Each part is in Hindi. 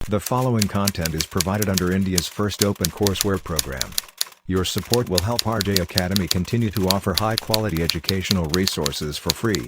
The following content is provided under India's first open courseware program. Your support will help RJ Academy continue to offer high-quality educational resources for free.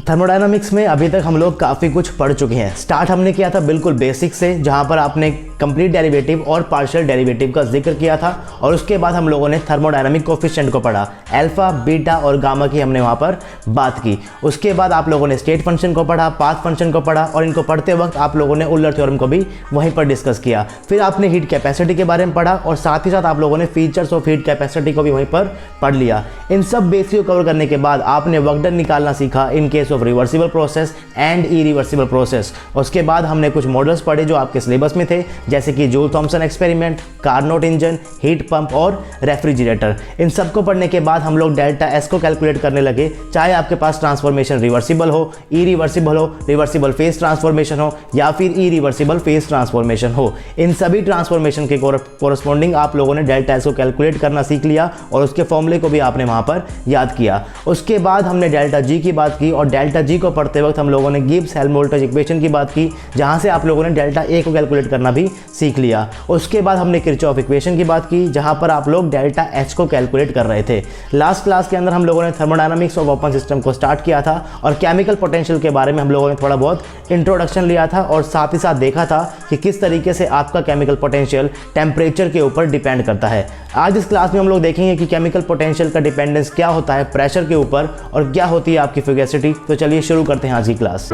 Thermodynamics में अभी तक हम लोग काफ़ी कुछ पढ़ चुके हैं। स्टार्ट हमने किया था बिल्कुल बेसिक से, जहां पर आपने कंप्लीट डेरिवेटिव और पार्शियल डेरिवेटिव का जिक्र किया था, और उसके बाद हम लोगों ने थर्मोडायनामिक कोफिशिएंट को पढ़ा, अल्फा, बीटा और गामा की हमने वहां पर बात की। उसके बाद आप लोगों ने स्टेट फंक्शन को पढ़ा, पाथ फंक्शन को पढ़ा, और इनको पढ़ते वक्त आप लोगों ने उल्लर थ्योरम को भी वहीं पर डिस्कस किया। फिर आपने हीट कैपेसिटी के बारे में पढ़ा, और साथ ही साथ आप लोगों ने फीचर्स ऑफ हीट कैपेसिटी को भी वहीं पर पढ़ लिया। इन सब बेसिक को कवर करने के बाद आपने वर्क डन निकालना सीखा इन case of reversible process and irreversible process. उसके बाद हमने कुछ मॉडल्स पढ़े जो आपके सिलेबस में थे, जैसे कि Joule Thomson experiment, Carnot engine, heat pump और रेफ्रिजरेटर। इन सबको पढ़ने के बाद हम लोग डेल्टा एस को कैलकुलेट करने लगे, चाहे आपके पास ट्रांसफॉर्मेशन रिवर्सिबल हो, इरिवर्सिबल हो, रिवर्सिबल फेज ट्रांसफॉर्मेशन हो या फिर इरिवर्सिबल फेज ट्रांसफॉर्मेशन हो। इन सभी ट्रांसफॉर्मेशन के कोरस्पॉन्डिंग आप लोगों ने डेल्टा एस को कैलकुलेट करना सीख लिया, और उसके फॉर्मूले को भी आपने वहां पर याद किया। उसके बाद हमने डेल्टा जी की बात की, और डेल्टा जी को पढ़ते वक्त हम लोगों ने गिब्स हेल्महोल्ट्ज़ इक्वेशन की बात की, जहां से आप लोगों ने डेल्टा ए को कैलकुलेट करना भी सीख लिया। उसके बाद हमने किरचॉफ इक्वेशन की बात की, जहां पर आप लोग डेल्टा एच को कैलकुलेट कर रहे थे। लास्ट क्लास के अंदर हम लोगों ने थर्मोडायनामिक्स ऑफ ओपन सिस्टम को स्टार्ट किया था, और केमिकल पोटेंशियल के बारे में हम लोगों ने थोड़ा बहुत इंट्रोडक्शन लिया था, और साथ ही साथ देखा था कि किस तरीके से आपका केमिकल पोटेंशियल टेम्परेचर के ऊपर डिपेंड करता है। आज इस क्लास में हम लोग देखेंगे कि केमिकल पोटेंशियल का डिपेंडेंस क्या होता है प्रेशर के ऊपर, और क्या होती है आपकी फ्यूगेसिटी। तो चलिए शुरू करते हैं आज की class.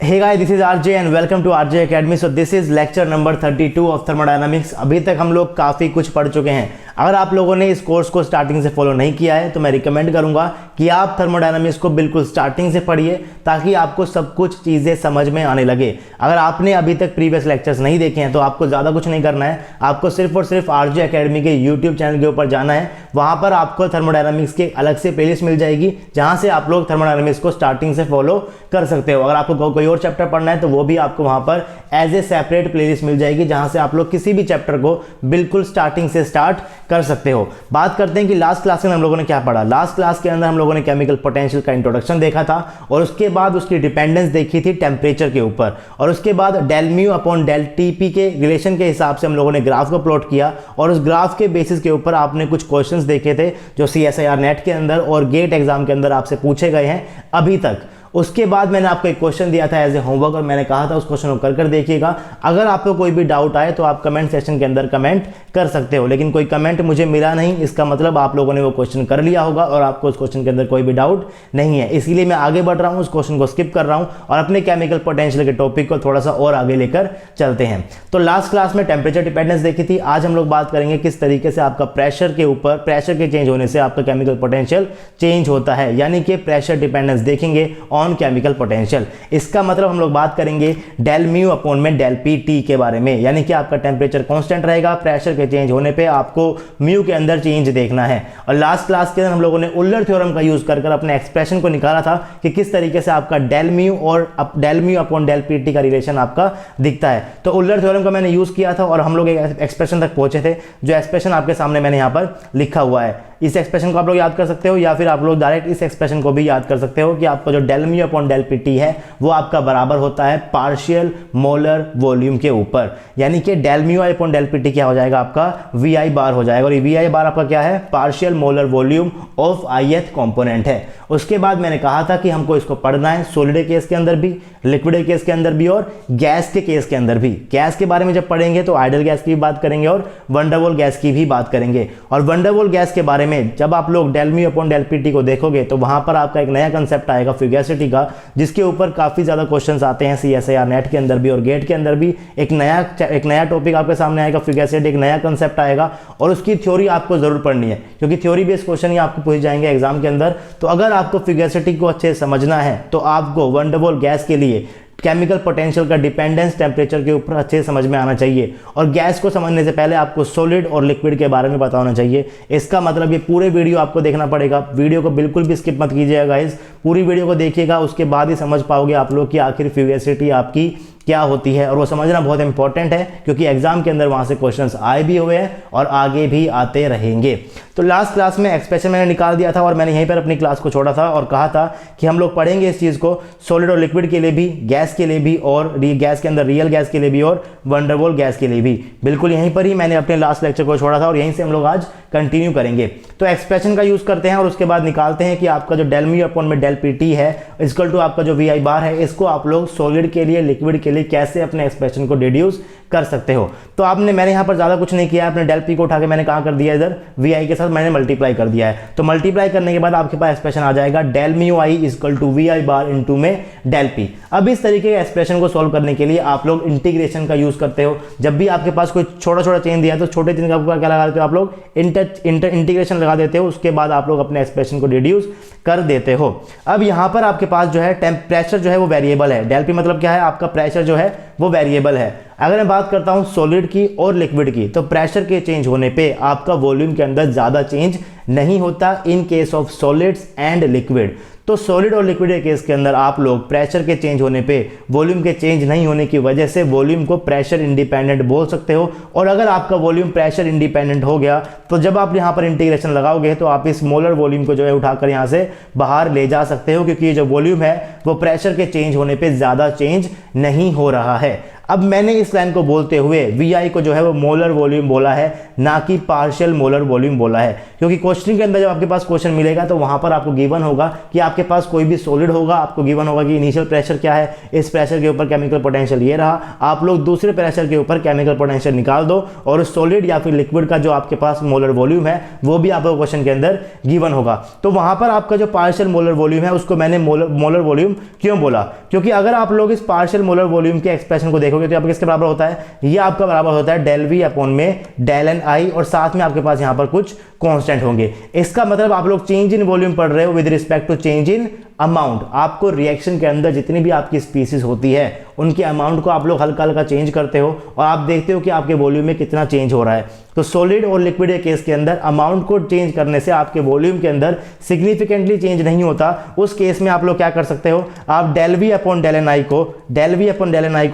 Hey guys, this is RJ and welcome to RJ Academy. So this is lecture number 32 of thermodynamics. अभी तक हम लोग काफ़ी कुछ पढ़ चुके हैं। अगर आप लोगों ने इस कोर्स को स्टार्टिंग से फॉलो नहीं किया है तो मैं रिकमेंड करूंगा कि आप थर्मोडायनामिक्स को बिल्कुल स्टार्टिंग से पढ़िए, ताकि आपको सब कुछ चीज़ें समझ में आने लगे। अगर आपने अभी तक प्रीवियस लेक्चर्स नहीं देखे हैं तो आपको ज़्यादा कुछ नहीं करना है, आपको सिर्फ और सिर्फ RJ अकेडमी के यूट्यूब चैनल के ऊपर जाना है। वहाँ पर आपको थर्मोडायनामिक्स की अलग से प्लेलिस्ट मिल जाएगी, जहाँ से आप लोग थर्मोडायनामिक्स को स्टार्टिंग से फॉलो कर सकते हो। अगर आपको कोई और चैप्टर पढ़ना है तो वो भी आपको वहाँ पर एज ए सेपरेट प्लेलिस्ट मिल जाएगी, जहाँ से आप लोग किसी भी चैप्टर को बिल्कुल स्टार्टिंग से स्टार्ट कर सकते हो। बात करते हैं कि लास्ट क्लास में हम लोगों ने क्या पढ़ा। लास्ट क्लास के अंदर हम लोगों ने केमिकल पोटेंशियल का इंट्रोडक्शन देखा था, और उसके बाद उसकी डिपेंडेंस देखी थी टेम्परेचर के ऊपर, और उसके बाद del mu upon del TP के रिलेशन के हिसाब से हम लोगों ने ग्राफ को प्लॉट किया, और उस ग्राफ के बेसिस के ऊपर आपने कुछ क्वेश्चंस देखे थे जो CSIR नेट के अंदर और गेट एग्जाम के अंदर आपसे पूछे गए हैं अभी तक। उसके बाद मैंने आपको एक क्वेश्चन दिया था एज ए होमवर्क, और मैंने कहा था उस क्वेश्चन को कर देखिएगा। अगर आपको कोई भी डाउट आए तो आप कमेंट सेक्शन के अंदर कमेंट कर सकते हो, लेकिन कोई कमेंट मुझे मिला नहीं, इसका मतलब आप लोगों ने वो क्वेश्चन कर लिया होगा और आपको उस क्वेश्चन के अंदर कोई भी डाउट नहीं है। इसीलिए मैं आगे बढ़ रहा हूँ, उस क्वेश्चन को स्किप कर रहा हूँ और अपने केमिकल पोटेंशियल के टॉपिक को थोड़ा सा और आगे लेकर चलते हैं। तो लास्ट क्लास में टेम्परेचर डिपेंडेंस देखी थी। आज हम लोग बात करेंगे किस तरीके से आपका प्रेशर के ऊपर, प्रेशर के चेंज होने से आपका केमिकल पोटेंशियल चेंज होता है, यानी कि प्रेशर डिपेंडेंस देखेंगे ऑन केमिकल पोटेंशियल। इसका मतलब हम लोग बात करेंगे डेल म्यू अपॉन में डेल पी टी के बारे में, यानी कि आपका टेम्परेचर कांस्टेंट रहेगा, प्रेशर के चेंज होने पे आपको म्यू के अंदर चेंज देखना है। और लास्ट क्लास के अंदर हम लोगों ने उल्लर थ्योरम का यूज कर अपने एक्सप्रेशन को निकाला था कि किस तरीके से आपका डेल म्यू और del mu upon del p t का रिलेशन आपका दिखता है। तो उल्लर थ्योरम का मैंने यूज किया था और हम लोग एक एक्सप्रेशन तक पहुंचे थे, जो एक्सप्रेशन आपके सामने मैंने यहाँ पर लिखा हुआ है। इस एक्सप्रेशन को आप लोग याद कर सकते हो, या फिर आप लोग डायरेक्ट इस एक्सप्रेशन को भी याद कर सकते हो कि आपका जो del mu upon del p t है वो आपका बराबर होता है पार्शियल मोलर वॉल्यूम के ऊपर, यानी कि del mu upon del p t क्या हो जाएगा, आपका वी आई बार हो जाएगा। और ये वी आई बार आपका क्या है, partial molar volume of ith component है। उसके बाद मैंने कहा था कि हमको इसको पढ़ना है सॉलिड केस के अंदर भी, लिक्विड केस के अंदर भी और गैस के केस के अंदर भी। गैस के बारे में जब पढ़ेंगे तो आइडल गैस की भी बात करेंगे और वंडरवॉल गैस की भी बात करेंगे। और वंडरवॉल गैस के बारे में जब आप लोग del mu upon del p t को देखोगे तो वहां पर आपका एक नया कंसेप्ट आएगा फ्यूगेसिटी का, जिसके ऊपर काफी ज्यादा क्वेश्चंस आते हैं CSIR नेट के अंदर भी और गेट के अंदर भी। एक नया टॉपिक आपके सामने आएगा फ्यूगेसिटी, एक नया कंसेप्ट आएगा, और उसकी थ्योरी आपको जरूर पढ़नी है, क्योंकि थ्योरी बेस्ड क्वेश्चन ही आपको पूछ जाएंगे एग्जाम के अंदर। तो अगर आपको फ्यूगेसिटी को अच्छे से समझना है तो आपको वंडरवॉल गैस के लिए केमिकल पोटेंशियल का डिपेंडेंस टेम्परेचर के ऊपर अच्छे से समझ में आना चाहिए। और गैस को समझने से पहले आपको सॉलिड और लिक्विड के बारे में पता होना चाहिए। इसका मतलब ये पूरे वीडियो आपको देखना पड़ेगा, वीडियो को बिल्कुल भी स्किप मत कीजिएगा गाइस, पूरी वीडियो को देखिएगा, उसके बाद ही समझ पाओगे आप लोग कि आखिर फ्यूगेसिटी आपकी क्या होती है। और वो समझना बहुत इंपॉर्टेंट है क्योंकि एग्जाम के अंदर वहाँ से क्वेश्चंस आए भी हुए हैं और आगे भी आते रहेंगे। तो लास्ट क्लास में एक्सप्रेशन मैंने निकाल दिया था और मैंने यहीं पर अपनी क्लास को छोड़ा था और कहा था कि हम लोग पढ़ेंगे इस चीज़ को सॉलिड और लिक्विड के लिए भी, गैस के लिए भी, और गैस के अंदर रियल गैस के लिए भी और वंडरवॉल गैस के लिए भी। बिल्कुल यहीं पर ही मैंने अपने लास्ट लेक्चर को छोड़ा था और यहीं से हम लोग आज कंटिन्यू करेंगे। तो एक्सप्रेशन का यूज़ करते हैं और उसके बाद निकालते हैं कि आपका जो डेल म्यू अपॉन में डेल पी टी है इक्वल टू आपका जो वी आई बार है, इसको आप लोग सॉलिड के लिए, लिक्विड के लिए कैसे अपने एक्सप्रेशन को डिड्यूस कर सकते हो। तो मैंने यहाँ पर ज़्यादा कुछ नहीं किया, अपने डेल पी को उठा के मैंने कहाँ कर दिया, इधर वी आई के साथ मैंने मल्टीप्लाई कर दिया है। तो मल्टीप्लाई करने के बाद आपके पास एक्सप्रेशन आ जाएगा del mu i equal to v i bar into में डेल पी। अब इस तरीके के एक्सप्रेशन को सॉल्व करने के लिए आप लोग इंटीग्रेशन का यूज़ करते हो। जब भी आपके पास कोई छोटा छोटा चेंज दिया है तो छोटे चेंज का क्या लगा देते हो आप लोग, इंटीग्रेशन लगा देते हो, उसके बाद आप लोग अपने एक्सप्रेशन को डिड्यूस कर देते हो। अब यहाँ पर आपके पास जो है टेम्परेचर जो है वो वेरिएबल है, डेल पी मतलब क्या है, आपका प्रेशर जो है वो वेरिएबल है। अगर मैं बात करता हूं सॉलिड की और लिक्विड की, तो प्रेशर के चेंज होने पे आपका वॉल्यूम के अंदर ज़्यादा चेंज नहीं होता इन case of solids and liquid. तो सॉलिड और लिक्विड के केस के अंदर आप लोग प्रेशर के चेंज होने पे वॉल्यूम के चेंज नहीं होने की वजह से वॉल्यूम को प्रेशर इंडिपेंडेंट बोल सकते हो। और अगर आपका वॉल्यूम प्रेशर इंडिपेंडेंट हो गया तो जब आप यहाँ पर इंटीग्रेशन लगाओगे तो आप इस मोलर वॉल्यूम को जो है उठाकर यहाँ से बाहर ले जा सकते हो, क्योंकि ये जो वॉल्यूम है वो प्रेशर के चेंज होने पर ज़्यादा चेंज नहीं हो रहा है। अब मैंने इस लाइन को बोलते हुए वी आई को जो है वो मोलर वॉल्यूम बोला है, ना कि पार्शियल मोलर वॉल्यूम बोला है, क्योंकि क्वेश्चन के अंदर जब आपके पास क्वेश्चन मिलेगा तो वहां पर आपको गिवन होगा कि आपके पास कोई भी सॉलिड होगा, आपको गिवन होगा कि इनिशियल प्रेशर क्या है, इस प्रेशर के ऊपर केमिकल पोटेंशियल ये रहा, आप लोग दूसरे प्रेशर के ऊपर केमिकल पोटेंशियल निकाल दो और सॉलिड या फिर लिक्विड का जो आपके पास मोलर वॉल्यूम है वो भी आपको क्वेश्चन के अंदर गिवन होगा। तो वहां पर आपका जो पार्शियल मोलर वॉल्यूम है उसको मैंने मोलर वॉल्यूम क्यों बोला, क्योंकि अगर आप लोग इस पार्शियल मोलर वॉल्यूम के एक्सप्रेशन को देखोगे तो आपके किसके बराबर होता है, ये आपका बराबर होता है डेल वी अपॉन में डेल एन आई, और साथ में आपके पास यहां पर कुछ कांस्टेंट होंगे। इसका मतलब आप लोग चेंज इन वॉल्यूम पढ़ रहे हो with respect to change in amount. आपको रिएक्शन के अंदर जितनी भी आपकी स्पीसीज होती है उनके अमाउंट को आप लोग हल्का हल्का चेंज करते हो और आप देखते हो कि आपके वॉल्यूम में कितना चेंज हो रहा है। तो सॉलिड और लिक्विड के केस के अंदर अमाउंट को चेंज करने से आपके वॉल्यूम के अंदर सिग्निफिकेंटली चेंज नहीं होता। उस केस में आप लोग क्या कर सकते हो, आप del we upon del n i को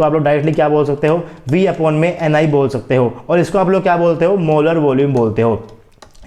आप लोग डायरेक्टली क्या बोल सकते हो, वी अपॉन में एन आई बोल सकते हो, और इसको आप लोग क्या बोलते हो, मोलर वॉल्यूम बोलते हो।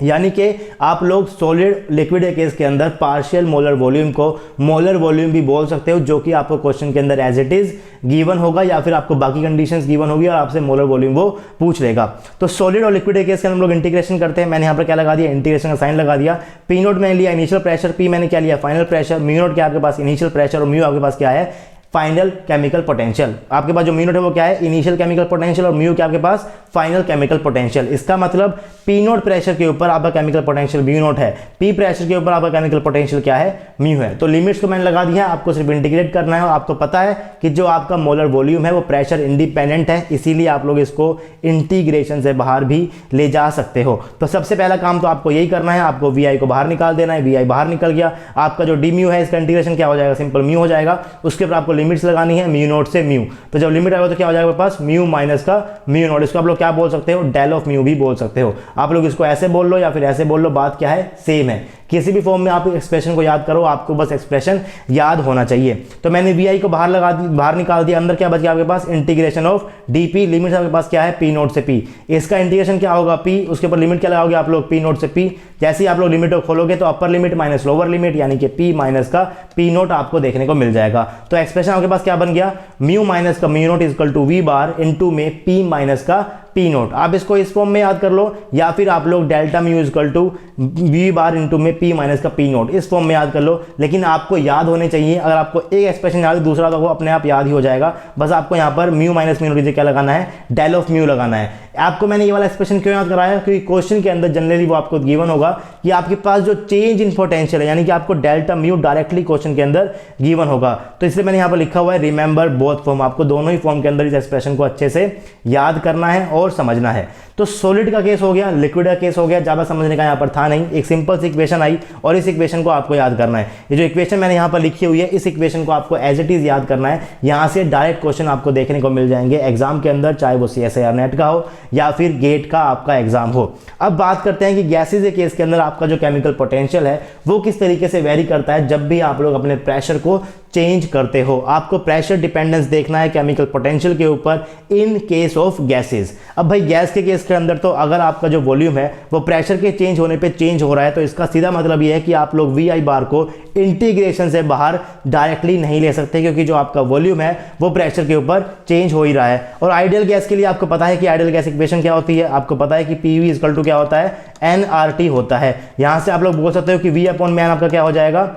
यानी कि आप लोग सॉलिड लिक्विड केस के अंदर पार्शियल मोलर वॉल्यूम को मोलर वॉल्यूम भी बोल सकते हो, जो कि आपको क्वेश्चन के अंदर एज इट इज गिवन होगा, या फिर आपको बाकी कंडीशंस गिवन होगी और आपसे मोलर वॉल्यूम वो पूछ लेगा। तो सॉलिड और लिक्विड केस के अंदर हम लोग इंटीग्रेशन करते हैं। मैंने यहाँ पर क्या लगा दिया, इंटीग्रेशन का साइन लगा दिया। पी नोट मैंने लिया इनिशियल प्रेशर, पी मैंने क्या लिया, फाइनल प्रेशर, म्यू नोट क्या आपके पास इनिशियल प्रेशर और म्यू आपके पास क्या है, फाइनल केमिकल पोटेंशियल। आपके पास जो म्यू नोट है वो क्या है, इनिशियल केमिकल पोटेंशियल, और म्यू क्या आपके पास फाइनल केमिकल पोटेंशियल। इसका मतलब पी नोट प्रेशर के ऊपर आपका केमिकल पोटेंशियल म्यू नोट है, पी प्रेशर के ऊपर आपका केमिकल पोटेंशियल क्या है, म्यू है। तो लिमिट्स को मैंने लगा दिया, आपको सिर्फ इंटीग्रेट करना है और आपको पता है कि जो आपका मोलर वॉल्यूम है वो प्रेशर इंडिपेंडेंट है, इसीलिए आप लोग इसको इंटीग्रेशन से बाहर भी ले जा सकते हो। तो सबसे पहला काम तो आपको यही करना है, आपको वी आई को बाहर निकाल देना है। वी आई बाहर निकल गया, आपका जो डी म्यू है इसका इंटीग्रेशन क्या हो जाएगा, सिंपल म्यू हो जाएगा। उसके ऊपर आपको लिमिट्स लगानी है, म्यू नोट से म्यू। तो जब लिमिट आएगा तो क्या हो जाएगा पास, म्यू माइनस का म्यू नोट। इसको आप लोग क्या बोल सकते हो, डेल ऑफ म्यू भी बोल सकते हो। आप लोग इसको ऐसे बोल लो या फिर ऐसे बोल लो, बात क्या है, सेम है। किसी भी फॉर्म में आप एक्सप्रेशन को याद करो, आपको बस एक्सप्रेशन याद होना चाहिए। तो मैंने वी आई को बाहर निकाल दिया, अंदर क्या बच गया आपके पास, integration of d p, limit आपके पास क्या है, पी नोट से पी। इसका इंटीग्रेशन क्या होगा, पी, उसके ऊपर लिमिट क्या लगाओगे आप लोग, पी नोट से पी। जैसे ही आप लोग लिमिट को खोलोगे तो upper limit minus lower limit, यानी कि पी माइनस का पी नोट आपको देखने को मिल जाएगा। तो एक्सप्रेशन आपके पास क्या बन गया, म्यू माइनस का mu naught equal to v bar into में पी माइनस का पी नोट। आप इसको इस फॉर्म में याद कर लो, या फिर आप लोग delta mu equal to v bar into में पी माइनस का पी नोट, इस फॉर्म में याद कर लो। लेकिन आपको याद होने चाहिए, अगर आपको एक एक्सप्रेशन याद है दूसरा तो वो अपने आप याद ही हो जाएगा। बस आपको यहाँ पर म्यू माइनस म्यू नोट क्या लगाना है, डेल ऑफ म्यू लगाना है। आपको मैंने ये वाला एक्सप्रेशन क्यों याद कराया, क्योंकि क्वेश्चन के अंदर जनरली वो आपको गिवन होगा कि आपके पास जो चेंज इन पोटेंशियल है, यानी कि आपको डेल्टा म्यू डायरेक्टली क्वेश्चन के अंदर गिवन होगा। तो इसलिए मैंने यहाँ पर लिखा हुआ है रिमेंबर बोथ फॉर्म, आपको दोनों ही फॉर्म के अंदर इस एक्सप्रेशन को अच्छे से याद करना है। और और समझना है। तो सॉलिड का केस हो गया, लिक्विड का केस हो गया, ज़्यादा समझने का यहाँ पर था नहीं। एक सिंपल सी इक्वेशन आई और इस इक्वेशन को आपको याद करना है। ये जो इक्वेशन मैंने यहाँ पर लिखी हुई है, इस इक्वेशन को आपको एज इट इज़ याद करना है। यहाँ से डायरेक्ट क्वेश्चन आपको देखने को मिल जाएंगे एग्जाम के अंदर, चाहे वो CSIR नेट का हो या फिर गेट का आपका एग्जाम हो। अब बात करते हैं कि गैसेज के केस के अंदर आपका जो केमिकल पोटेंशियल है वो किस तरीके से वेरी करता है जब भी आप लोग अपने प्रेशर को चेंज करते हो। आपको प्रेशर डिपेंडेंस देखना है केमिकल पोटेंशियल के ऊपर इन केस ऑफ गैसेज। अब भाई गैस के केस के अंदर तो अगर आपका जो वॉल्यूम है वो प्रेशर के चेंज होने पे चेंज हो रहा है, तो इसका सीधा मतलब ये है कि आप लोग VI बार को इंटीग्रेशन से बाहर डायरेक्टली नहीं ले सकते, क्योंकि जो आपका वॉल्यूम है वो प्रेशर के ऊपर चेंज हो ही रहा है। और आइडियल गैस के लिए आपको पता है कि आइडियल गैस इक्वेशन क्या होती है, आपको पता है कि PV इक्वल टू क्या होता है, nRT होता है। यहां से आप लोग बोल सकते हो कि V/N आपका क्या हो जाएगा,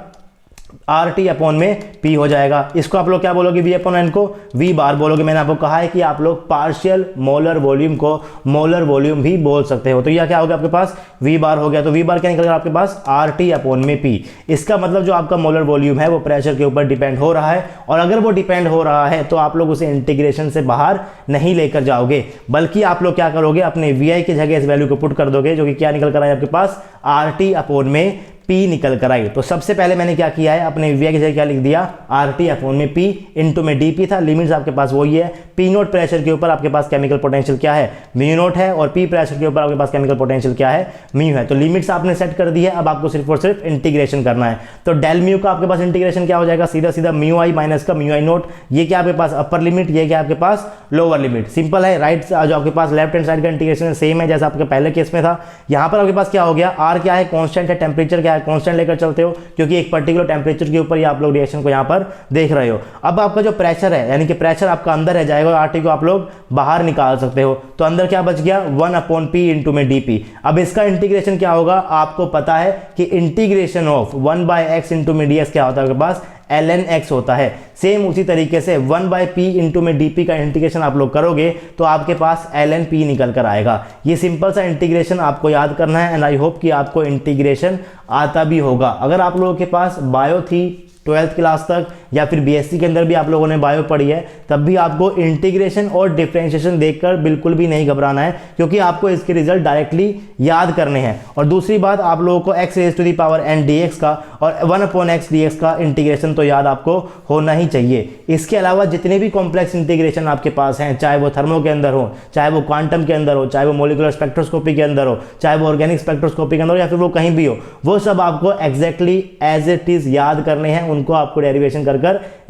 RT/P हो जाएगा। इसको आप लोग क्या बोलोगे, V/N को V बार बोलोगे। मैंने आपको कहा है कि आप लोग पार्शियल मोलर वॉल्यूम को मोलर वॉल्यूम भी बोल सकते हो। तो यह क्या हो गया आपके पास, V बार हो गया। तो V बार क्या निकल गया आपके पास, RT/P। इसका मतलब जो आपका मोलर वॉल्यूम है वो प्रेशर के ऊपर डिपेंड हो रहा है, और अगर वो डिपेंड हो रहा है तो आप लोग उसे इंटीग्रेशन से बाहर नहीं लेकर जाओगे, बल्कि आप लोग क्या करोगे, अपने VI की जगह इस वैल्यू को पुट कर दोगे, जो कि क्या निकल कर आए आपके पास, RT/P निकल कर आई। तो सबसे पहले मैंने क्या किया है, अपने VI की जगह क्या लिख दिया, RT/P इंटू में DP था, लिमिट्स आपके पास वही है। P नोट प्रेशर के ऊपर आपके पास केमिकल पोटेंशियल क्या है, म्यू नोट है, और P प्रेशर के ऊपर आपके पास केमिकल पोटेंशियल क्या है, म्यू है। तो लिमिट्स आपने सेट कर दी है, अब आपको सिर्फ और सिर्फ इंटीग्रेशन करना है। तो डेल म्यू का आपके पास इंटीग्रेशन क्या हो जाएगा, सीधा सीधा म्यू आई माइनस का म्यू आई नोट। ये क्या आपके पास अपर लिमिट, ये क्या आपके पास लोअर लिमिट। सिंपल है, राइट जो आपके पास लेफ्ट हैंड साइड का इंटीग्रेशन सेम है जैसा आपके पहले केस में था। यहाँ पर आपके पास क्या हो गया, R क्या है, कॉन्स्टेंट है, टेम्परेचर क्या है, कॉन्स्टेंट लेकर चलते हो, क्योंकि एक पर्टिकुलर टेम्परेचर के ऊपर ही आप लोग रिएक्शन को यहाँ पर देख रहे हो। अब आपका जो प्रेशर है, यानी कि प्रेशर आपका अंदर रह जाएगा, और RT को आप लोग बाहर निकाल सकते हो। तो अंदर क्या बच गया, 1/P इंटू में DP। अब इसका इंटीग्रेशन क्या होगा, आपको पता है कि इंटीग्रेशन ऑफ 1/x इंटू में ds क्या होता है आपके पास, ln(x) होता है। सेम उसी तरीके से 1/P इंटू में DP का इंटीग्रेशन आप लोग करोगे तो आपके पास ln(P) निकल कर आएगा। ये सिंपल सा इंटीग्रेशन आपको याद करना है, एंड आई होप कि आपको इंटीग्रेशन आता भी होगा। अगर आप लोगों के पास बायो थी 12th क्लास तक, या फिर BSc के अंदर भी आप लोगों ने बायो पढ़ी है, तब भी आपको इंटीग्रेशन और डिफरेंशिएशन देखकर बिल्कुल भी नहीं घबराना है, क्योंकि आपको इसके रिजल्ट डायरेक्टली याद करने हैं। और दूसरी बात, आप लोगों को x⁻n dx का और 1/x dx का इंटीग्रेशन तो याद आपको होना ही चाहिए। इसके अलावा जितने भी कॉम्प्लेक्स इंटीग्रेशन आपके पास हैं, चाहे वो थर्मो के अंदर हो, चाहे वो क्वांटम के अंदर हो, चाहे वो मोलिकुलर स्पेक्ट्रोस्कोपी के अंदर हो, चाहे वो ऑर्गेनिक स्पेक्ट्रोस्कोपी के अंदर हो, या फिर वो कहीं भी हो, वो सब आपको एग्जैक्टली एज इट इज याद करने हैं, उनको आपको डेरिवेशन कर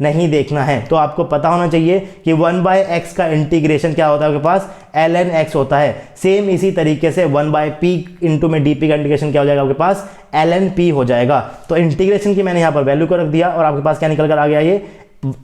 नहीं देखना है। तो आपको पता होना चाहिए कि 1/x का इंटीग्रेशन क्या होता है आपके पास, ln(x) होता है। सेम इसी तरीके से 1/P इंटू में DP का इंटीग्रेशन क्या हो जाएगा आपके पास, ln(P) हो जाएगा। तो इंटीग्रेशन की मैंने यहां पर वैल्यू को रख दिया, और आपके पास क्या निकल कर आ गया, ये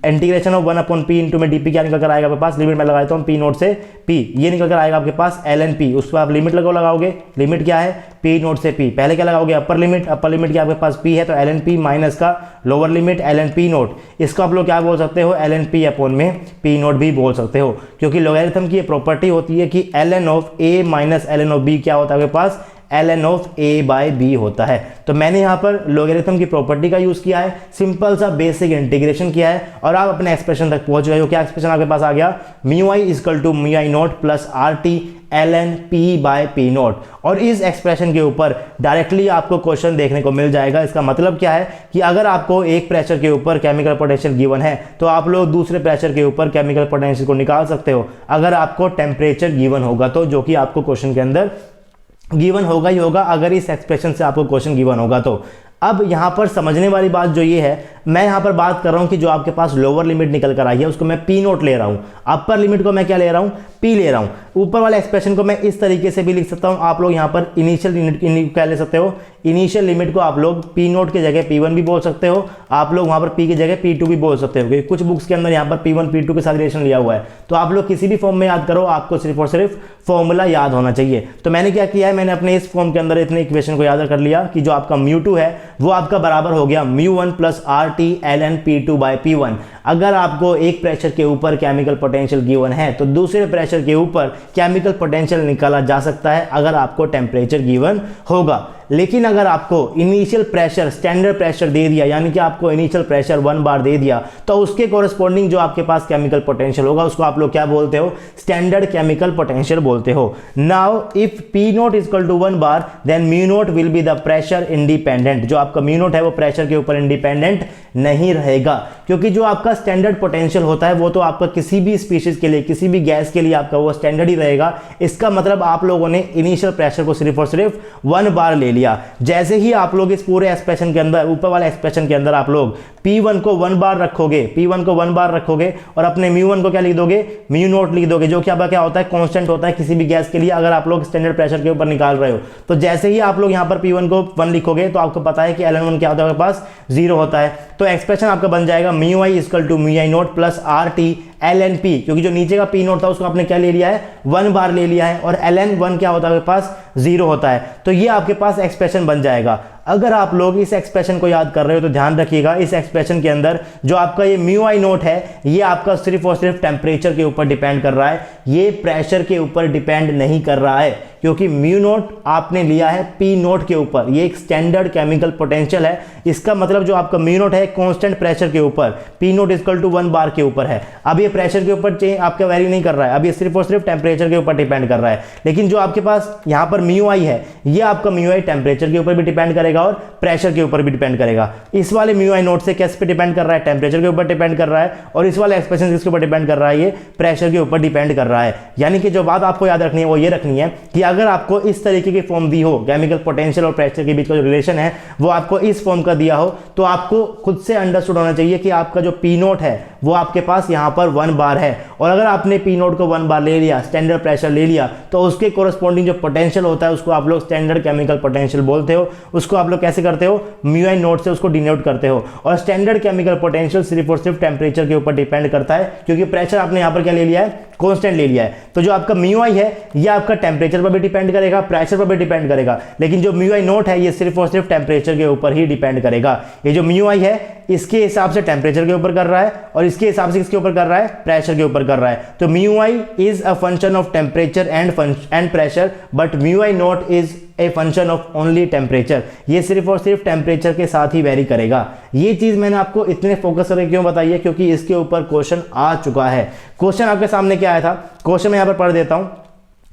इंटीग्रेशन ऑफ 1/P इंटू में DP क्या निकल कर आएगा आपके पास, लिमिट में लगाता हूँ P नोट से P, ये निकल कर आएगा आपके पास ln(P). उसको आप लिमिट लगाओगे, लिमिट क्या है, P नोट से P। पहले क्या लगाओगे, अपर लिमिट क्या आपके पास P है, तो ln(P) माइनस का लोअर लिमिट ln(P नोट। इसको आप लोग क्या बोल सकते हो, ln(P/P नोट भी बोल सकते हो, क्योंकि लॉगरिथम की ये प्रॉपर्टी होती है कि ln of A minus ln of B क्या होता है आपके पास, ln ऑफ A/B होता है। तो मैंने यहाँ पर लॉगरिथम की प्रॉपर्टी का यूज किया है, सिंपल सा बेसिक इंटीग्रेशन किया है, और आप अपने एक्सप्रेशन तक पहुंच गए हो। क्या एक्सप्रेशन आपके पास आ गया, μi equal to μi naught plus RT ln P/P नोट। और इस एक्सप्रेशन के ऊपर डायरेक्टली आपको क्वेश्चन देखने को मिल जाएगा। इसका मतलब क्या है कि अगर आपको एक प्रेशर के ऊपर केमिकल पोटेंशियल गिवन है, तो आप लोग दूसरे प्रेशर के ऊपर केमिकल पोटेंशियल को निकाल सकते हो, अगर आपको टेम्परेचर गिवन होगा तो, जो कि आपको क्वेश्चन के अंदर गिवन होगा ही होगा, अगर इस एक्सप्रेशन से आपको क्वेश्चन गिवन होगा तो। अब यहाँ पर समझने वाली बात जो ये है, मैं यहाँ पर बात कर रहा हूँ कि जो आपके पास लोअर लिमिट निकल कर आई है उसको मैं P नोट ले रहा हूँ, अपर लिमिट को मैं क्या ले रहा हूँ, P ले रहा हूँ। ऊपर वाले एक्सप्रेशन को मैं इस तरीके से भी लिख सकता हूँ, आप लोग यहाँ पर इनिशियल लिमिट क्या ले सकते हो, इनिशियल लिमिट को आप लोग P नोट की जगह P1 भी बोल सकते हो, आप लोग वहाँ पर P की जगह P2 भी बोल सकते हो, क्योंकि कुछ बुक्स के अंदर यहाँ पर P1 P2 के साथ रिलेशन लिया हुआ है। तो आप लोग किसी भी फॉर्म में याद करो, आपको सिर्फ और सिर्फ फॉर्मूला याद होना चाहिए। तो मैंने क्या किया है, मैंने अपने इस फॉर्म के अंदर इतने इक्वेशन को याद कर लिया कि जो आपका μ2 है वो आपका बराबर हो गया μ1 प्लस RT ln P2/P1। अगर आपको एक प्रेशर के ऊपर केमिकल पोटेंशियल गिवन है तो दूसरे प्रेशर के ऊपर केमिकल पोटेंशियल निकाला जा सकता है अगर आपको टेम्परेचर गिवन होगा। लेकिन अगर आपको इनिशियल प्रेशर स्टैंडर्ड प्रेशर दे दिया, यानी कि आपको इनिशियल प्रेशर 1 बार दे दिया, तो उसके कोरस्पॉन्डिंग जो आपके पास केमिकल पोटेंशियल होगा उसको आप लोग क्या बोलते हो, स्टैंडर्ड केमिकल पोटेंशियल बोलते हो। Now if P naught equal to 1 bar then mu naught will be the pressure independent. जो आपका म्यू नोट है वो प्रेशर के ऊपर इंडिपेंडेंट नहीं रहेगा, क्योंकि जो आपका स्टैंडर्ड पोटेंशियल होता है वो तो आपका किसी भी स्पीशीज के लिए, किसी भी गैस के लिए आपका वो स्टैंडर्ड ही रहेगा। इसका मतलब आप लोगों ने इनिशियल प्रेशर को सिर्फ और सिर्फ 1 बार ले लिया। जैसे ही आप लोग इस पूरे एक्सप्रेशन के अंदर, ऊपर वाले एक्सप्रेशन के अंदर आप लोग P1 को 1 बार रखोगे, P1 को 1 बार रखोगे और अपने म्यू1 को क्या लिख दोगे, म्यू नोट लिख दोगे, जो कि आपका क्या होता है, कांस्टेंट होता है किसी भी गैस के लिए अगर आप लोग स्टैंडर्ड प्रेशर के ऊपर निकाल रहे हो। तो जैसे ही आप लोग यहाँ पर P1 को 1 लिखोगे तो आपको पता है कि ln1 क्या होता है, आपके पास 0 होता है। तो एक्सप्रेशन आपका बन जाएगा mu i equal to mu i naught plus RT ln P, क्योंकि जो नीचे का P नोट था उसको आपने क्या ले लिया है, 1 बार ले लिया है, और ln1 क्या होता है, आपके पास 0 होता है। तो ये आपके पास एक्सप्रेशन बन जाएगा। अगर आप लोग इस एक्सप्रेशन को याद कर रहे हो तो ध्यान रखिएगा, इस एक्सप्रेशन के अंदर जो आपका ये म्यू आई नोट है ये आपका सिर्फ और सिर्फ टेम्परेचर के ऊपर डिपेंड कर रहा है, ये प्रेशर के ऊपर डिपेंड नहीं कर रहा है, क्योंकि म्यू नोट आपने लिया है P नोट के ऊपर। ये एक स्टैंडर्ड केमिकल पोटेंशियल है, इसका मतलब जो आपका म्यू नोट है कांस्टेंट प्रेशर के ऊपर, P नोट इक्वल टू 1 बार के ऊपर है। अब ये प्रेशर के ऊपर आपका वेरी नहीं कर रहा है, अब ये सिर्फ और सिर्फ टेम्परेचर के ऊपर डिपेंड कर रहा है। लेकिन जो आपके पास यहाँ पर म्यू आई है, ये आपका म्यू आई टेम्परेचर के ऊपर भी डिपेंड करेगा और प्रेशर के ऊपर भी डिपेंड करेगा। इस वाले म्यू आई नोट से किस पे डिपेंड कर रहा है, टेम्परेचर के ऊपर डिपेंड कर रहा है, और इस वाले एक्सप्रेशन किसके ऊपर डिपेंड कर रहा है, ये प्रेशर के ऊपर डिपेंड कर रहा है। यानी कि जो बात आपको याद रखनी है वो ये रखनी है कि अगर आपको इस तरीके की फॉर्म दी हो, केमिकल पोटेंशियल और प्रेशर के बीच का जो रिलेशन है वो आपको इस फॉर्म का दिया हो, तो आपको खुद से अंडरस्टूड होना चाहिए कि आपका जो P नोट है वो आपके पास यहाँ पर 1 बार है, और अगर आपने P नोट को 1 बार ले लिया, स्टैंडर्ड प्रेशर ले लिया, तो उसके कोरस्पॉन्डिंग जो पोटेंशियल होता है उसको आप लोग स्टैंडर्ड केमिकल पोटेंशियल बोलते हो। उसको आप लोग कैसे करते हो, म्यू आई नोट से उसको डिनोट करते हो। और स्टैंडर्ड केमिकल पोटेंशियल सिर्फ और सिर्फ टेम्परेचर के ऊपर डिपेंड करता है, क्योंकि प्रेशर आपने यहाँ पर क्या ले लिया है, कांस्टेंट ले लिया है। तो जो आपका म्यू आई है ये आपका टेम्परेचर पर भी डिपेंड करेगा, प्रेशर पर भी डिपेंड करेगा, लेकिन जो म्यू आई नोट है ये सिर्फ और सिर्फ टेम्परेचर के ऊपर ही डिपेंड करेगा। ये जो म्यू आई है इसके हिसाब से टेम्परेचर के ऊपर कर रहा है, और इसके हिसाब से किसके ऊपर कर रहा है, प्रेशर के ऊपर कर रहा है। तो mu I is a function of temperature and pressure, but mu i note is a function of only temperature. ये सिर्फ और सिर्फ टेम्परेचर के साथ ही वेरी करेगा। ये चीज मैंने आपको इतने फोकस करके क्यों बताई है, क्योंकि इसके ऊपर क्वेश्चन आ चुका है। क्वेश्चन आपके सामने क्या आया था, क्वेश्चन मैं यहाँ पर पढ़ देता हूं।